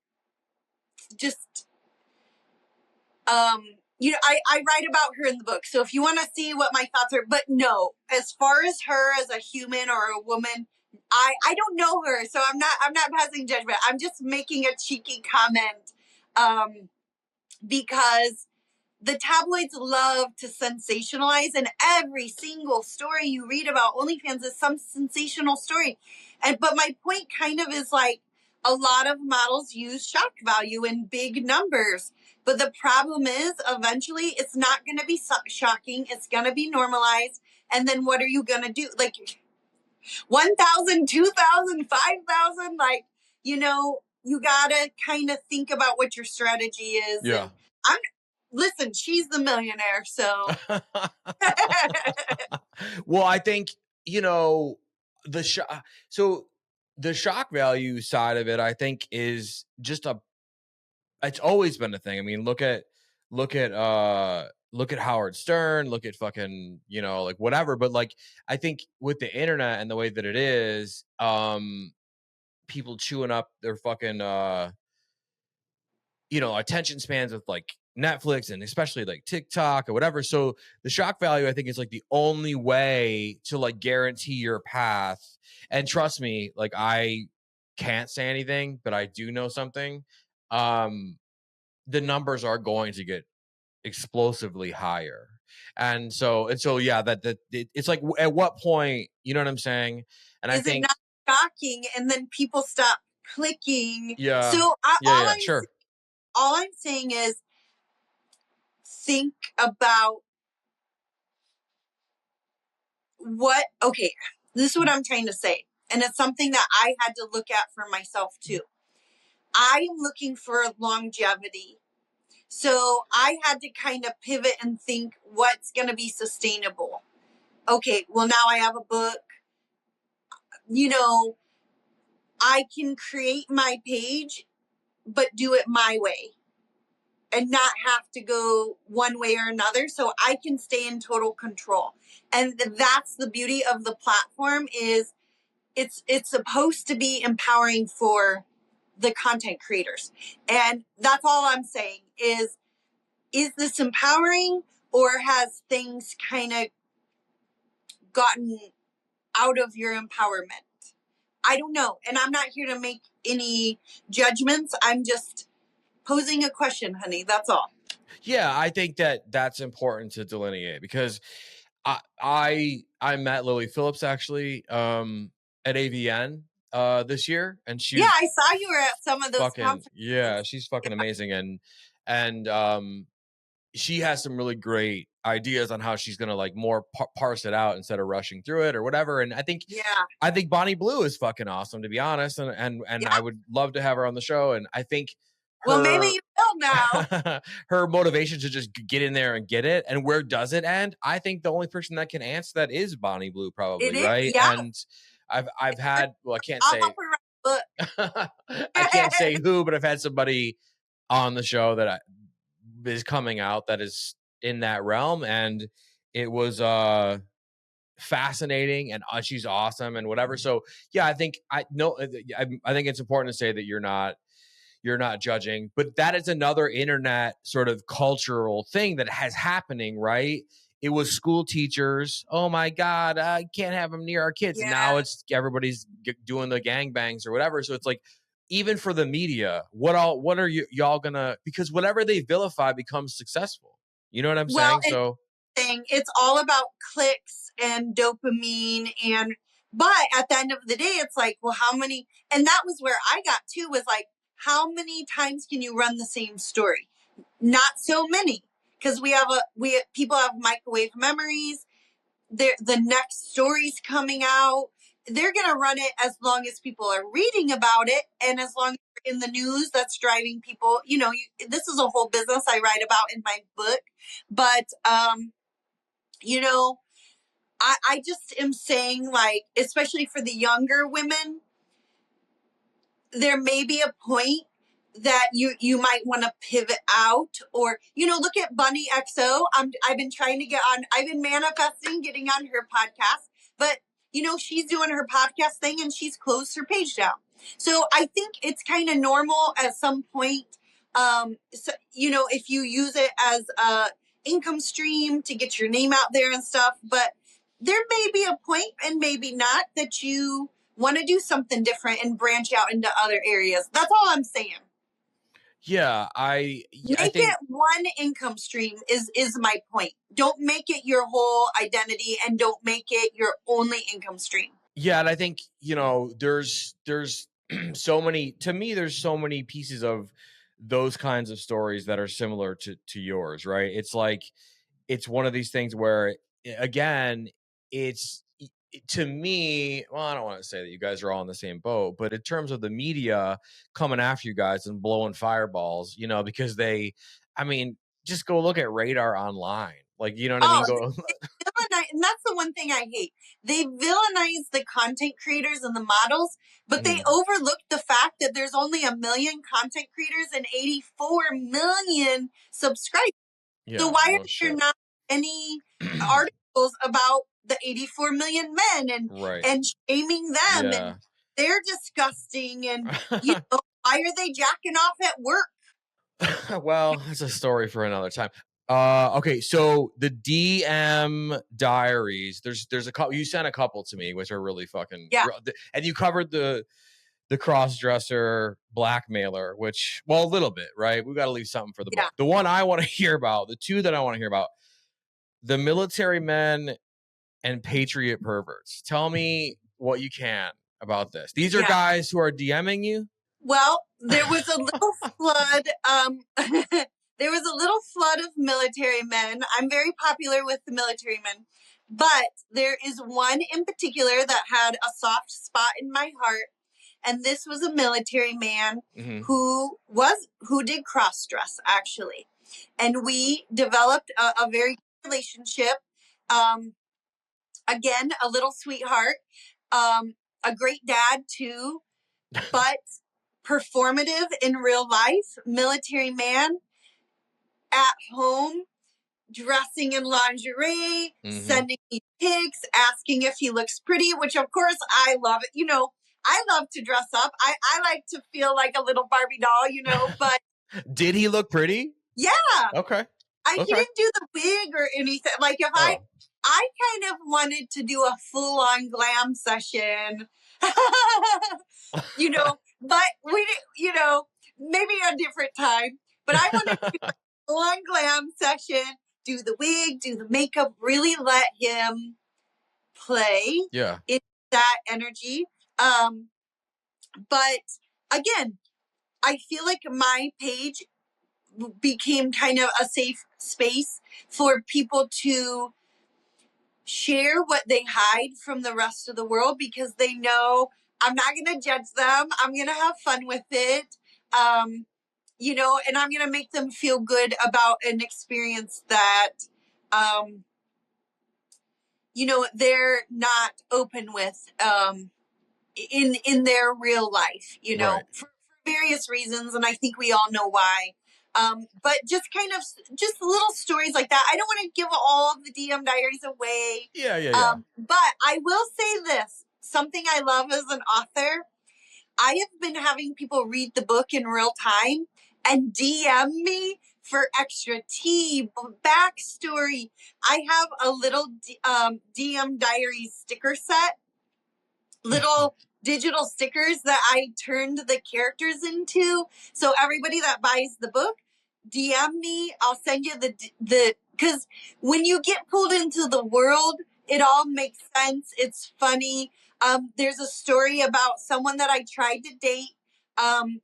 just, I write about her in the book. So if you want to see what my thoughts are, but no, as far as her as a human or a woman, I don't know her. So I'm not passing judgment. I'm just making a cheeky comment, because the tabloids love to sensationalize, and every single story you read about OnlyFans is some sensational story. But my point kind of is like, a lot of models use shock value in big numbers. But the problem is, eventually, it's not going to be shocking. It's going to be normalized. And then what are you going to do? Like 1,000, 2,000, 5,000? Like, you got to kind of think about what your strategy is. Yeah. And listen, she's the millionaire, so. Well, I think, so the shock value side of it, I think, is just it's always been a thing. I mean, look at Howard Stern, look at fucking, like whatever. But like, I think with the internet and the way that it is, people chewing up their fucking, attention spans with like Netflix and especially like TikTok or whatever. So the shock value, I think, is like the only way to like guarantee your path. And trust me, like I can't say anything, but I do know something. The numbers are going to get explosively higher. And so yeah, it's like, at what point, you know what I'm saying? And I Is it think, not shocking? And then people stop clicking. yeah, So sure. all I'm saying is, think about okay, this is what I'm trying to say. And it's something that I had to look at for myself too. I am looking for longevity. So I had to kind of pivot and think what's going to be sustainable. Okay, well, now I have a book. You know, I can create my page, but do it my way and not have to go one way or another. So I can stay in total control. And that's the beauty of the platform is it's supposed to be empowering for the content creators. And that's all I'm saying is this empowering or has things kind of gotten out of your empowerment? I don't know. And I'm not here to make any judgments. I'm just posing a question, honey. That's all. Yeah, I think that that's important to delineate because I met Lily Phillips actually at AVN this year, and Yeah, I saw you were at some of those conferences. Yeah, she's fucking amazing, and she has some really great ideas on how she's gonna like more parse it out instead of rushing through it or whatever. And I think Bonnie Blue is fucking awesome, to be honest, and I would love to have her on the show. And I think maybe you will now. Her motivation to just get in there and get it. And where does it end? I think the only person that can answer that is Bonnie Blue, probably, right? Yeah. And I've had, well, I can't say, help her write a book. I can't say who, but I've had somebody on the show that is coming out that is in that realm, and it was fascinating, and she's awesome and whatever. So yeah, I think I think it's important to say that you're not judging, but that is another internet sort of cultural thing that has happening, right? It was school teachers. Oh my God, I can't have them near our kids. Yeah. Now it's everybody's doing the gangbangs or whatever. So it's like, even for the media, what are y'all gonna, because whatever they vilify becomes successful. You know what I'm saying? So it's all about clicks and dopamine but at the end of the day, it's like, well, how many, and that was where I got to, was like, how many times can you run the same story? Not so many, because people have microwave memories. The next story's coming out. They're going to run it as long as people are reading about it. And as long as you're in the news, that's driving people, this is a whole business I write about in my book. But, I just am saying, like, especially for the younger women, there may be a point that you might want to pivot out, or, look at Bunny XO. I've been trying to get on, I've been manifesting getting on her podcast, but she's doing her podcast thing and she's closed her page down. So I think it's kind of normal at some point. If you use it as a income stream to get your name out there and stuff, but there may be a point, and maybe not, that you want to do something different and branch out into other areas. That's all I'm saying. Yeah, I think it one income stream is my point. Don't make it your whole identity, and don't make it your only income stream. Yeah, and I think, there's so many, to me, there's so many pieces of those kinds of stories that are similar to yours, right? It's like, it's one of these things where, again, it's, to me, well, I don't want to say that you guys are all in the same boat, but in terms of the media coming after you guys and blowing fireballs, because just go look at Radar Online. Like, you know what I mean? And that's the one thing I hate. They villainize the content creators and the models, but they overlook the fact that there's only 1 million content creators and 84 million subscribers. Yeah, so why are there not any articles about the 84 million men and shaming them? Yeah. And they're disgusting. And why are they jacking off at work? Well, it's a story for another time. Okay, so the DM diaries, there's a couple, you sent a couple to me, which are really fucking, and you covered the cross-dresser blackmailer, which, well, a little bit, right? We got to leave something for the book. The one I want to hear about, the two that I want to hear about, the military men and patriot perverts. Tell me what you can about this. These are guys who are DMing you? Well, there was a little flood. There was a little flood of military men. I'm very popular with the military men. But there is one in particular that had a soft spot in my heart. And this was a military man who did cross dress, actually. And we developed a very good relationship. Again, a little sweetheart, a great dad too, but performative in real life, military man at home, dressing in lingerie, sending me pics, asking if he looks pretty, which of course I love it. You know, I love to dress up. I like to feel like a little Barbie doll, you know, but. Did he look pretty? Yeah. Okay. He didn't do the wig or anything. Like if I kind of wanted to do a full on glam session, you know, but we didn't, you know, maybe a different time, but I wanted to do a full on glam session, do the wig, do the makeup, really let him play in that energy. But again, I feel like my page became kind of a safe space for people to share what they hide from the rest of the world, because they know I'm not going to judge them. I'm going to have fun with it. You know, and I'm going to make them feel good about an experience that, you know, they're not open with, in their real life, you know, for various reasons. And I think we all know why. But just kind of just little stories like that. I don't want to give all of the DM diaries away. Yeah. But I will say this, something I love as an author. I have been having people read the book in real time and DM me for extra tea, backstory. I have a little DM diary sticker set, little digital stickers that I turned the characters into. So everybody that buys the book, DM me. I'll send you the because when you get pulled into the world, it all makes sense. It's funny. There's a story about someone that I tried to date. I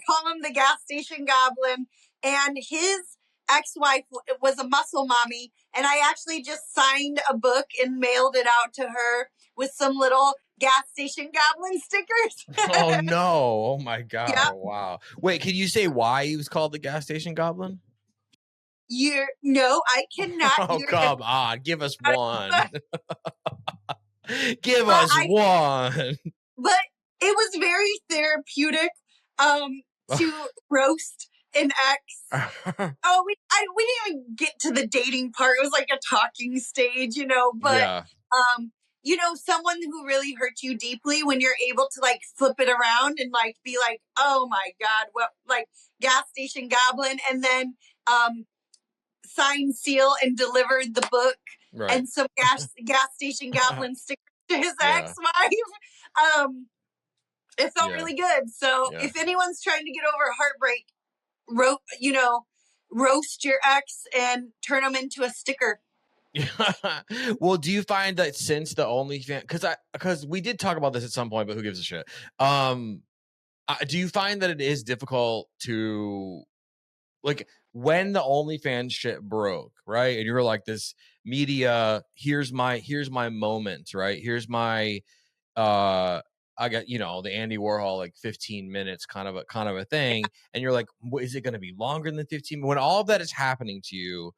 call him the gas station goblin, and his ex-wife was a muscle mommy, and I actually just signed a book and mailed it out to her with some little gas station goblin stickers. Oh no. Oh my God. Yep. Wow. Wait, can you say why he was called the gas station goblin? No, I cannot. Oh, come on. Give us one. Give us one. But it was very therapeutic to roast an ex. Oh, we didn't even get to the dating part. It was like a talking stage, you know, but you know, someone who really hurt you deeply, when you're able to like flip it around and like be like, oh my God, what, like gas station goblin, and then sign, seal, and delivered the book and some gas station goblin stickers to his ex-wife. It felt really good. So if anyone's trying to get over heartbreak, roast your ex and turn them into a sticker. Well, do you find that since the OnlyFans, because we did talk about this at some point, but who gives a shit? Do you find that it is difficult to, like, when the OnlyFans shit broke, right? And you're like, this media, here's my moment, right? Here's my I got, you know, the Andy Warhol, like 15 minutes kind of a thing. And you're like, is it going to be longer than 15? When all of that is happening to you,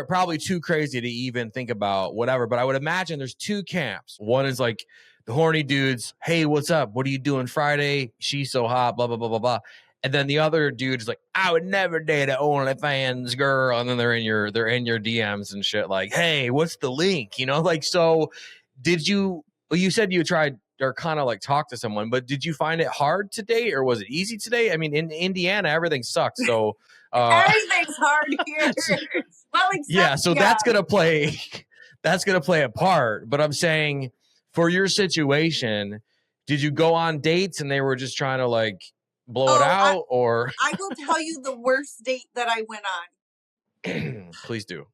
probably too crazy to even think about whatever. But I would imagine there's two camps. One is like the horny dudes. Hey, what's up? What are you doing Friday? She's so hot, blah, blah, blah, blah, blah. And then the other dude is like, I would never date an OnlyFans girl. And then they're in your DMs and shit like, hey, what's the link? You know, like, so you said you tried or kind of like talk to someone, but did you find it hard to date or was it easy today? I mean, in Indiana, everything sucks. So everything's hard here. Well, so that's going to play a part. But I'm saying for your situation, did you go on dates and they were just trying to like blow it out? Or I will tell you the worst date that I went on. Please do.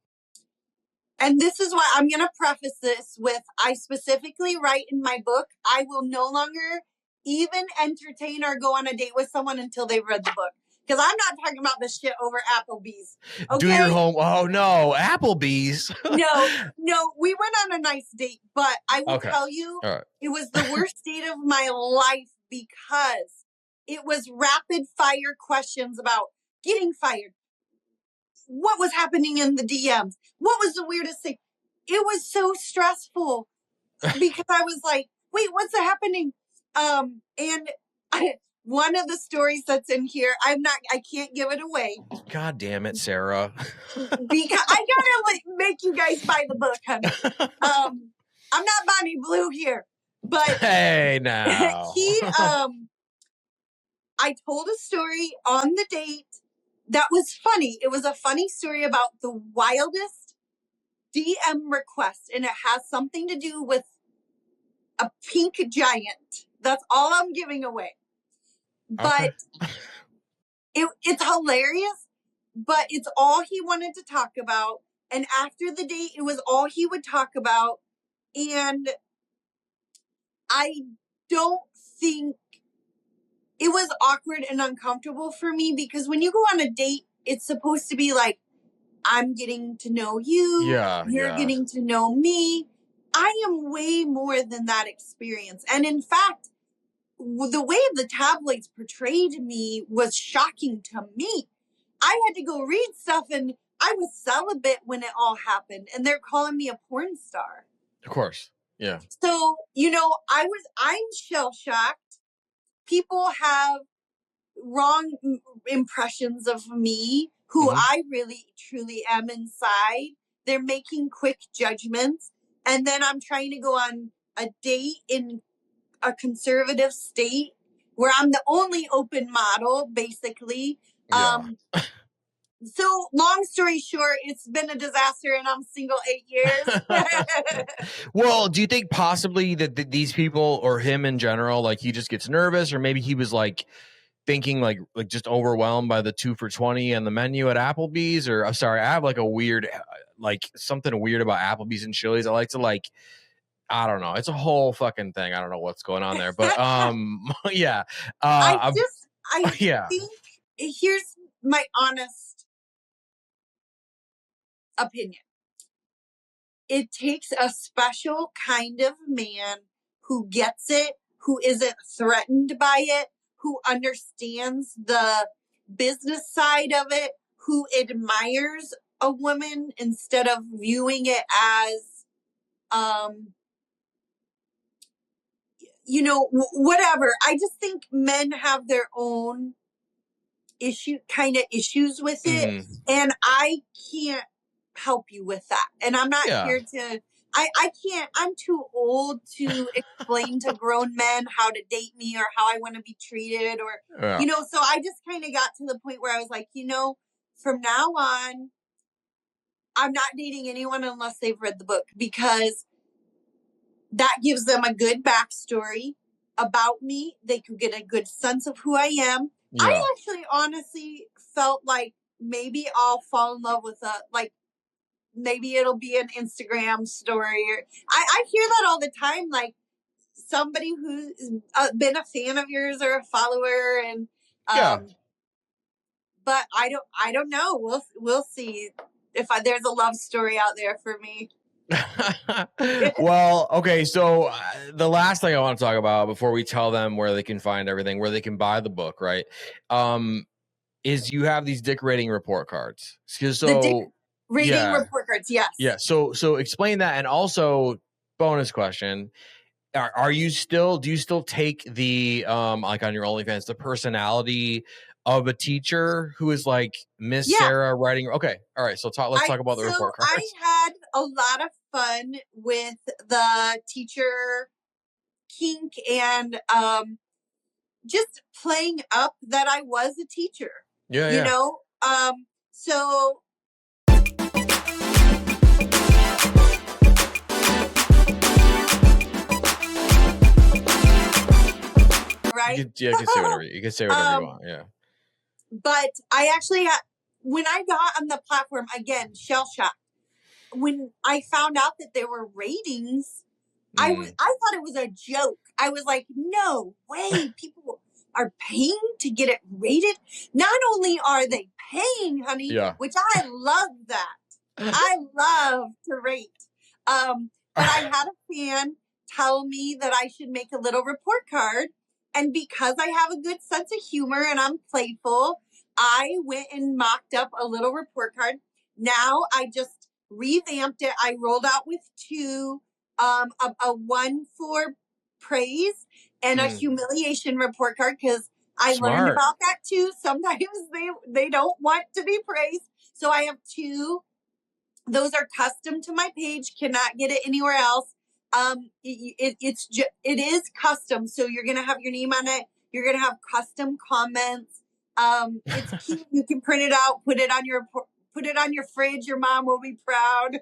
And this is why I'm going to preface this with, I specifically write in my book, I will no longer even entertain or go on a date with someone until they've read the book. Because I'm not talking about this shit over Applebee's. Okay? Do your home. Oh no, Applebee's. No, we went on a nice date, but I will tell you, All right. it was the worst date of my life because it was rapid fire questions about getting fired. What was happening in the DMs? What was the weirdest thing? It was so stressful because I was like, wait, what's happening? One of the stories that's in here, I can't give it away. God damn it, Sarah. Because I gotta make you guys buy the book, honey. I'm not Bonnie Blue here, but hey, now I told a story on the date that was funny. It was a funny story about the wildest DM request, and it has something to do with a pink giant. That's all I'm giving away. But it's hilarious, but it's all he wanted to talk about. And after the date, it was all he would talk about. And I don't think it was awkward and uncomfortable for me because when you go on a date, it's supposed to be like, I'm getting to know you. You're getting to know me. I am way more than that experience. And in fact, the way the tabloids portrayed me was shocking to me. I had to go read stuff and I was celibate when it all happened and they're calling me a porn star. Of course. Yeah. So, I'm shell shocked. People have wrong impressions of me, who I really truly am inside. They're making quick judgments. And then I'm trying to go on a date in a conservative state where I'm the only open model, basically. Yeah. So long story short, it's been a disaster and I'm single 8 years. Well, do you think possibly that these people or him in general, like he just gets nervous, or maybe he was like thinking like just overwhelmed by the 2 for $20 and the menu at Applebee's? Or I'm sorry, I have like a weird, like something weird about Applebee's and Chili's. I like to I don't know. It's a whole fucking thing. I don't know what's going on there, but yeah. I think here's my honest opinion. It takes a special kind of man who gets it, who isn't threatened by it, who understands the business side of it, who admires a woman instead of viewing it as, whatever. I just think men have their own issues with it. And I can't help you with that. And I'm not here to, I can't, I'm too old to explain to grown men how to date me or how I want to be treated or, so I just kind of got to the point where I was like, from now on, I'm not dating anyone unless they've read the book because that gives them a good backstory about me. They could get a good sense of who I am. Yeah. I actually honestly felt like maybe I'll fall in love with maybe it'll be an Instagram story. Or I hear that all the time, like somebody who's been a fan of yours or a follower, and but I don't know. We'll see if there's a love story out there for me. Well, okay, so the last thing I want to talk about before we tell them where they can find everything, where they can buy the book, right, is you have these dick rating report cards. So rating report cards, yes. Yeah, so explain that, and also bonus question, do you still take the like on your OnlyFans the personality of a teacher who is like Miss Sarah writing? Okay, all right. So let's talk about the report cards. I had a lot of fun with the teacher kink and just playing up that I was a teacher. So right? You can say whatever you want. Yeah. But I actually, when I got on the platform, again, shell shocked. When I found out that there were ratings, I thought it was a joke. I was like, no way, people. are paying to get it rated. Not only are they paying, honey, Yeah. which I love that. I love to rate. But I had a fan tell me that I should make a little report card. And because I have a good sense of humor and I'm playful, I went and mocked up a little report card. Now I just revamped it. I rolled out with two, a one for praise and a humiliation report card, because I learned about that too. Sometimes they don't want to be praised. So I have two. Those are custom to my page. Cannot get it anywhere else. It is custom. So you're going to have your name on it. You're going to have custom comments. It's cute. You can print it out, put it on your fridge. Your mom will be proud.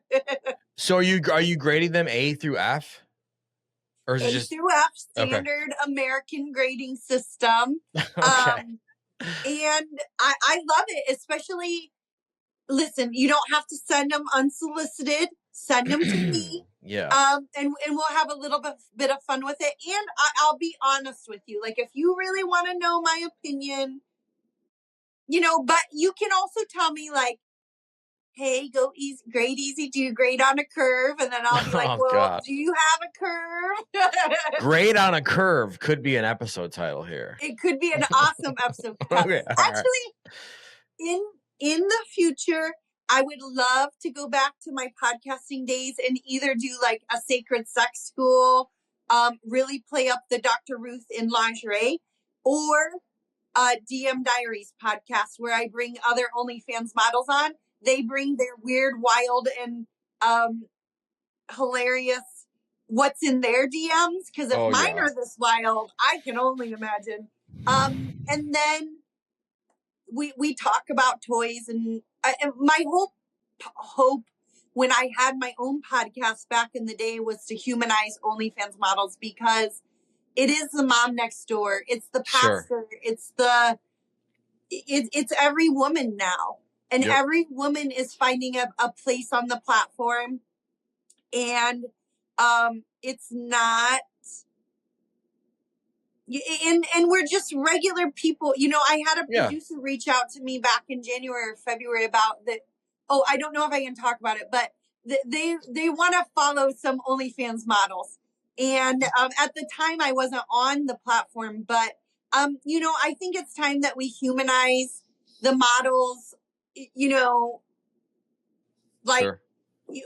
So are you grading them A through F? Or is it just through F, standard American grading system. Okay. And I love it, especially, listen, you don't have to send them unsolicited. Send them to me. Yeah. And we'll have a little bit of fun with it. And I'll be honest with you. Like, if you really want to know my opinion, but you can also tell me, like, hey, go easy, grade easy, do you grade on a curve? And then I'll be like, God. Do you have a curve? Grade on a curve could be an episode title here. It could be an awesome episode. Okay, actually, in the future, I would love to go back to my podcasting days and either do like a sacred sex school, really play up the Dr. Ruth in lingerie, or DM Diaries podcast, where I bring other OnlyFans models on. They bring their weird, wild, and hilarious what's in their DMs. Because if mine are this wild, I can only imagine. And then we talk about toys, and my whole hope when I had my own podcast back in the day was to humanize OnlyFans models, because it is the mom next door. It's the pastor. Sure. It's every woman now. And every woman is finding a place on the platform. And it's not, and we're just regular people. I had a producer reach out to me back in January or February about that. Oh, I don't know if I can talk about it, but they want to follow some OnlyFans models. And at the time I wasn't on the platform, but I think it's time that we humanize the models. Sure.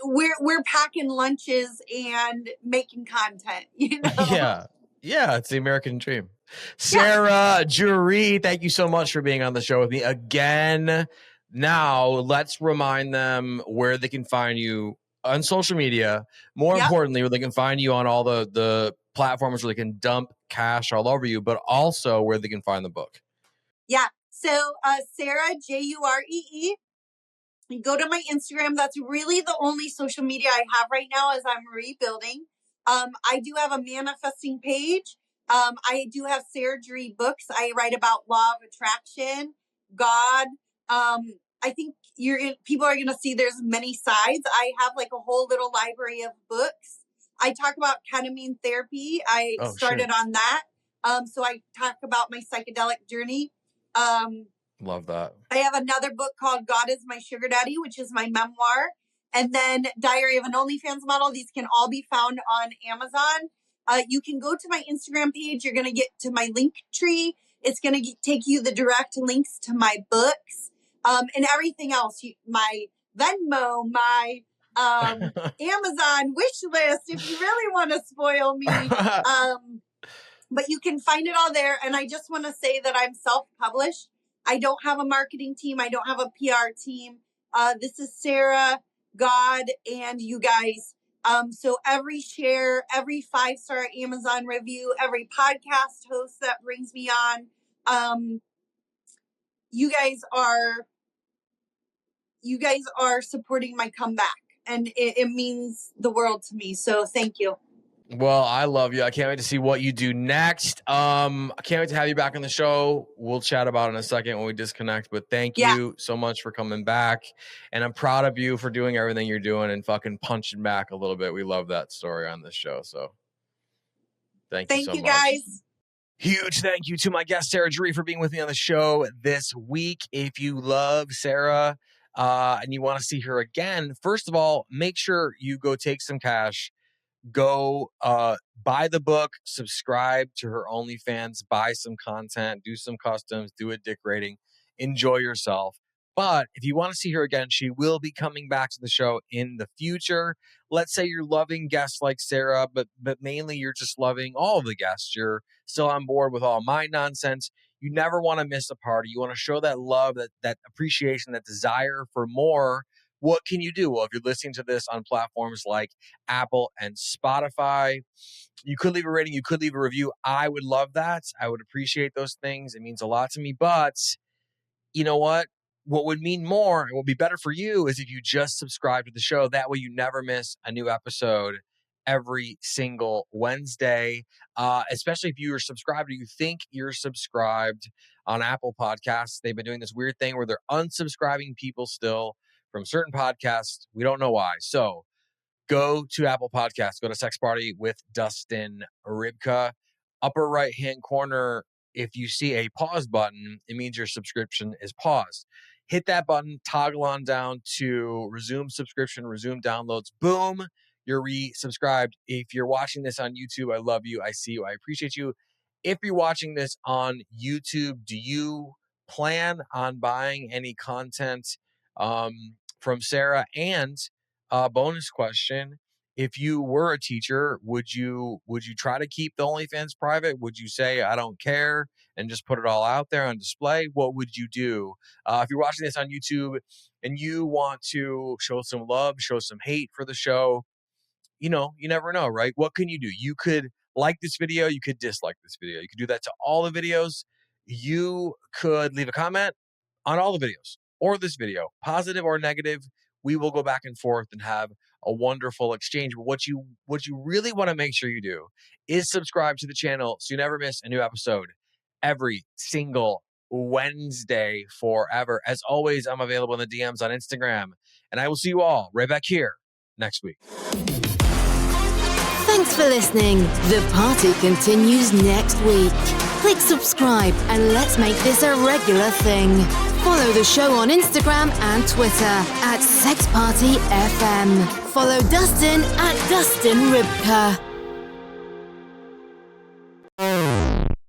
We're packing lunches and making content, Yeah, it's the American dream. Sarah Juree, thank you so much for being on the show with me again. Now, let's remind them where they can find you on social media. More importantly, where they can find you on all the platforms where they can dump cash all over you, but also where they can find the book. Yeah. So Sarah, Juree. Go to my Instagram. That's really the only social media I have right now as I'm rebuilding. I do have a manifesting page. I do have Sarah Juree books. I write about law of attraction, God. I think people are going to see there's many sides. I have like a whole little library of books. I talk about ketamine therapy. I started on that. So I talk about my psychedelic journey. Love that. I have another book called God is My Sugar Daddy, which is my memoir. And then Diary of an OnlyFans Model. These can all be found on Amazon. You can go to my Instagram page. You're going to get to my link tree. It's going to take you the direct links to my books and everything else. My Venmo, my Amazon wish list, if you really want to spoil me. But you can find it all there. And I just want to say that I'm self-published. I don't have a marketing team. I don't have a PR team. This is Sarah, God, and you guys. So every share, every 5-star Amazon review, every podcast host that brings me on, you guys are supporting my comeback, and it means the world to me. So thank you. Well, I love you. I can't wait to see what you do next. I can't wait to have you back on the show. We'll chat about it in a second when we disconnect. But thank you so much for coming back. And I'm proud of you for doing everything you're doing and fucking punching back a little bit. We love that story on this show. So thank you so much. Thank you, guys. Huge thank you to my guest, Sarah Juree, for being with me on the show this week. If you love Sarah and you want to see her again, first of all, make sure you go take some cash. Go buy the book, subscribe to her OnlyFans, buy some content, do some customs, do a dick rating, enjoy yourself. But if you want to see her again, she will be coming back to the show in the future. Let's say you're loving guests like Sarah, but mainly you're just loving all of the guests. You're still on board with all my nonsense. You never want to miss a party. You want to show that love, that appreciation, that desire for more. What can you do? Well, if you're listening to this on platforms like Apple and Spotify, you could leave a rating, you could leave a review. I would love that. I would appreciate those things. It means a lot to me. But you know what? What would mean more and would be better for you is if you just subscribe to the show. That way you never miss a new episode every single Wednesday, especially if you are subscribed or you think you're subscribed on Apple Podcasts. They've been doing this weird thing where they're unsubscribing people still from certain podcasts. We don't know why. So go to Apple Podcasts, go to Sex Party with Dustin Rybka. Upper right-hand corner, if you see a pause button, it means your subscription is paused. Hit that button, toggle on down to resume subscription, resume downloads. Boom, you're resubscribed. If you're watching this on YouTube, I love you. I see you. I appreciate you. If you're watching this on YouTube, do you plan on buying any content from Sarah? And bonus question: if you were a teacher, would you try to keep the OnlyFans private? Would you say I don't care and just put it all out there on display? What would you do? If you're watching this on YouTube and you want to show some love, show some hate for the show, you never know, right? What can you do? You could like this video, you could dislike this video. You could do that to all the videos. You could leave a comment on all the videos or this video, positive or negative. We will go back and forth and have a wonderful exchange. But what you really want to make sure you do is subscribe to the channel so you never miss a new episode every single Wednesday forever. As always, I'm available in the DMs on Instagram, and I will see you all right back here next week. Thanks for listening. The party continues next week. Click subscribe and let's make this a regular thing. Follow the show on Instagram and Twitter at SexPartyFM. Follow Dustin at Dustin Rybka.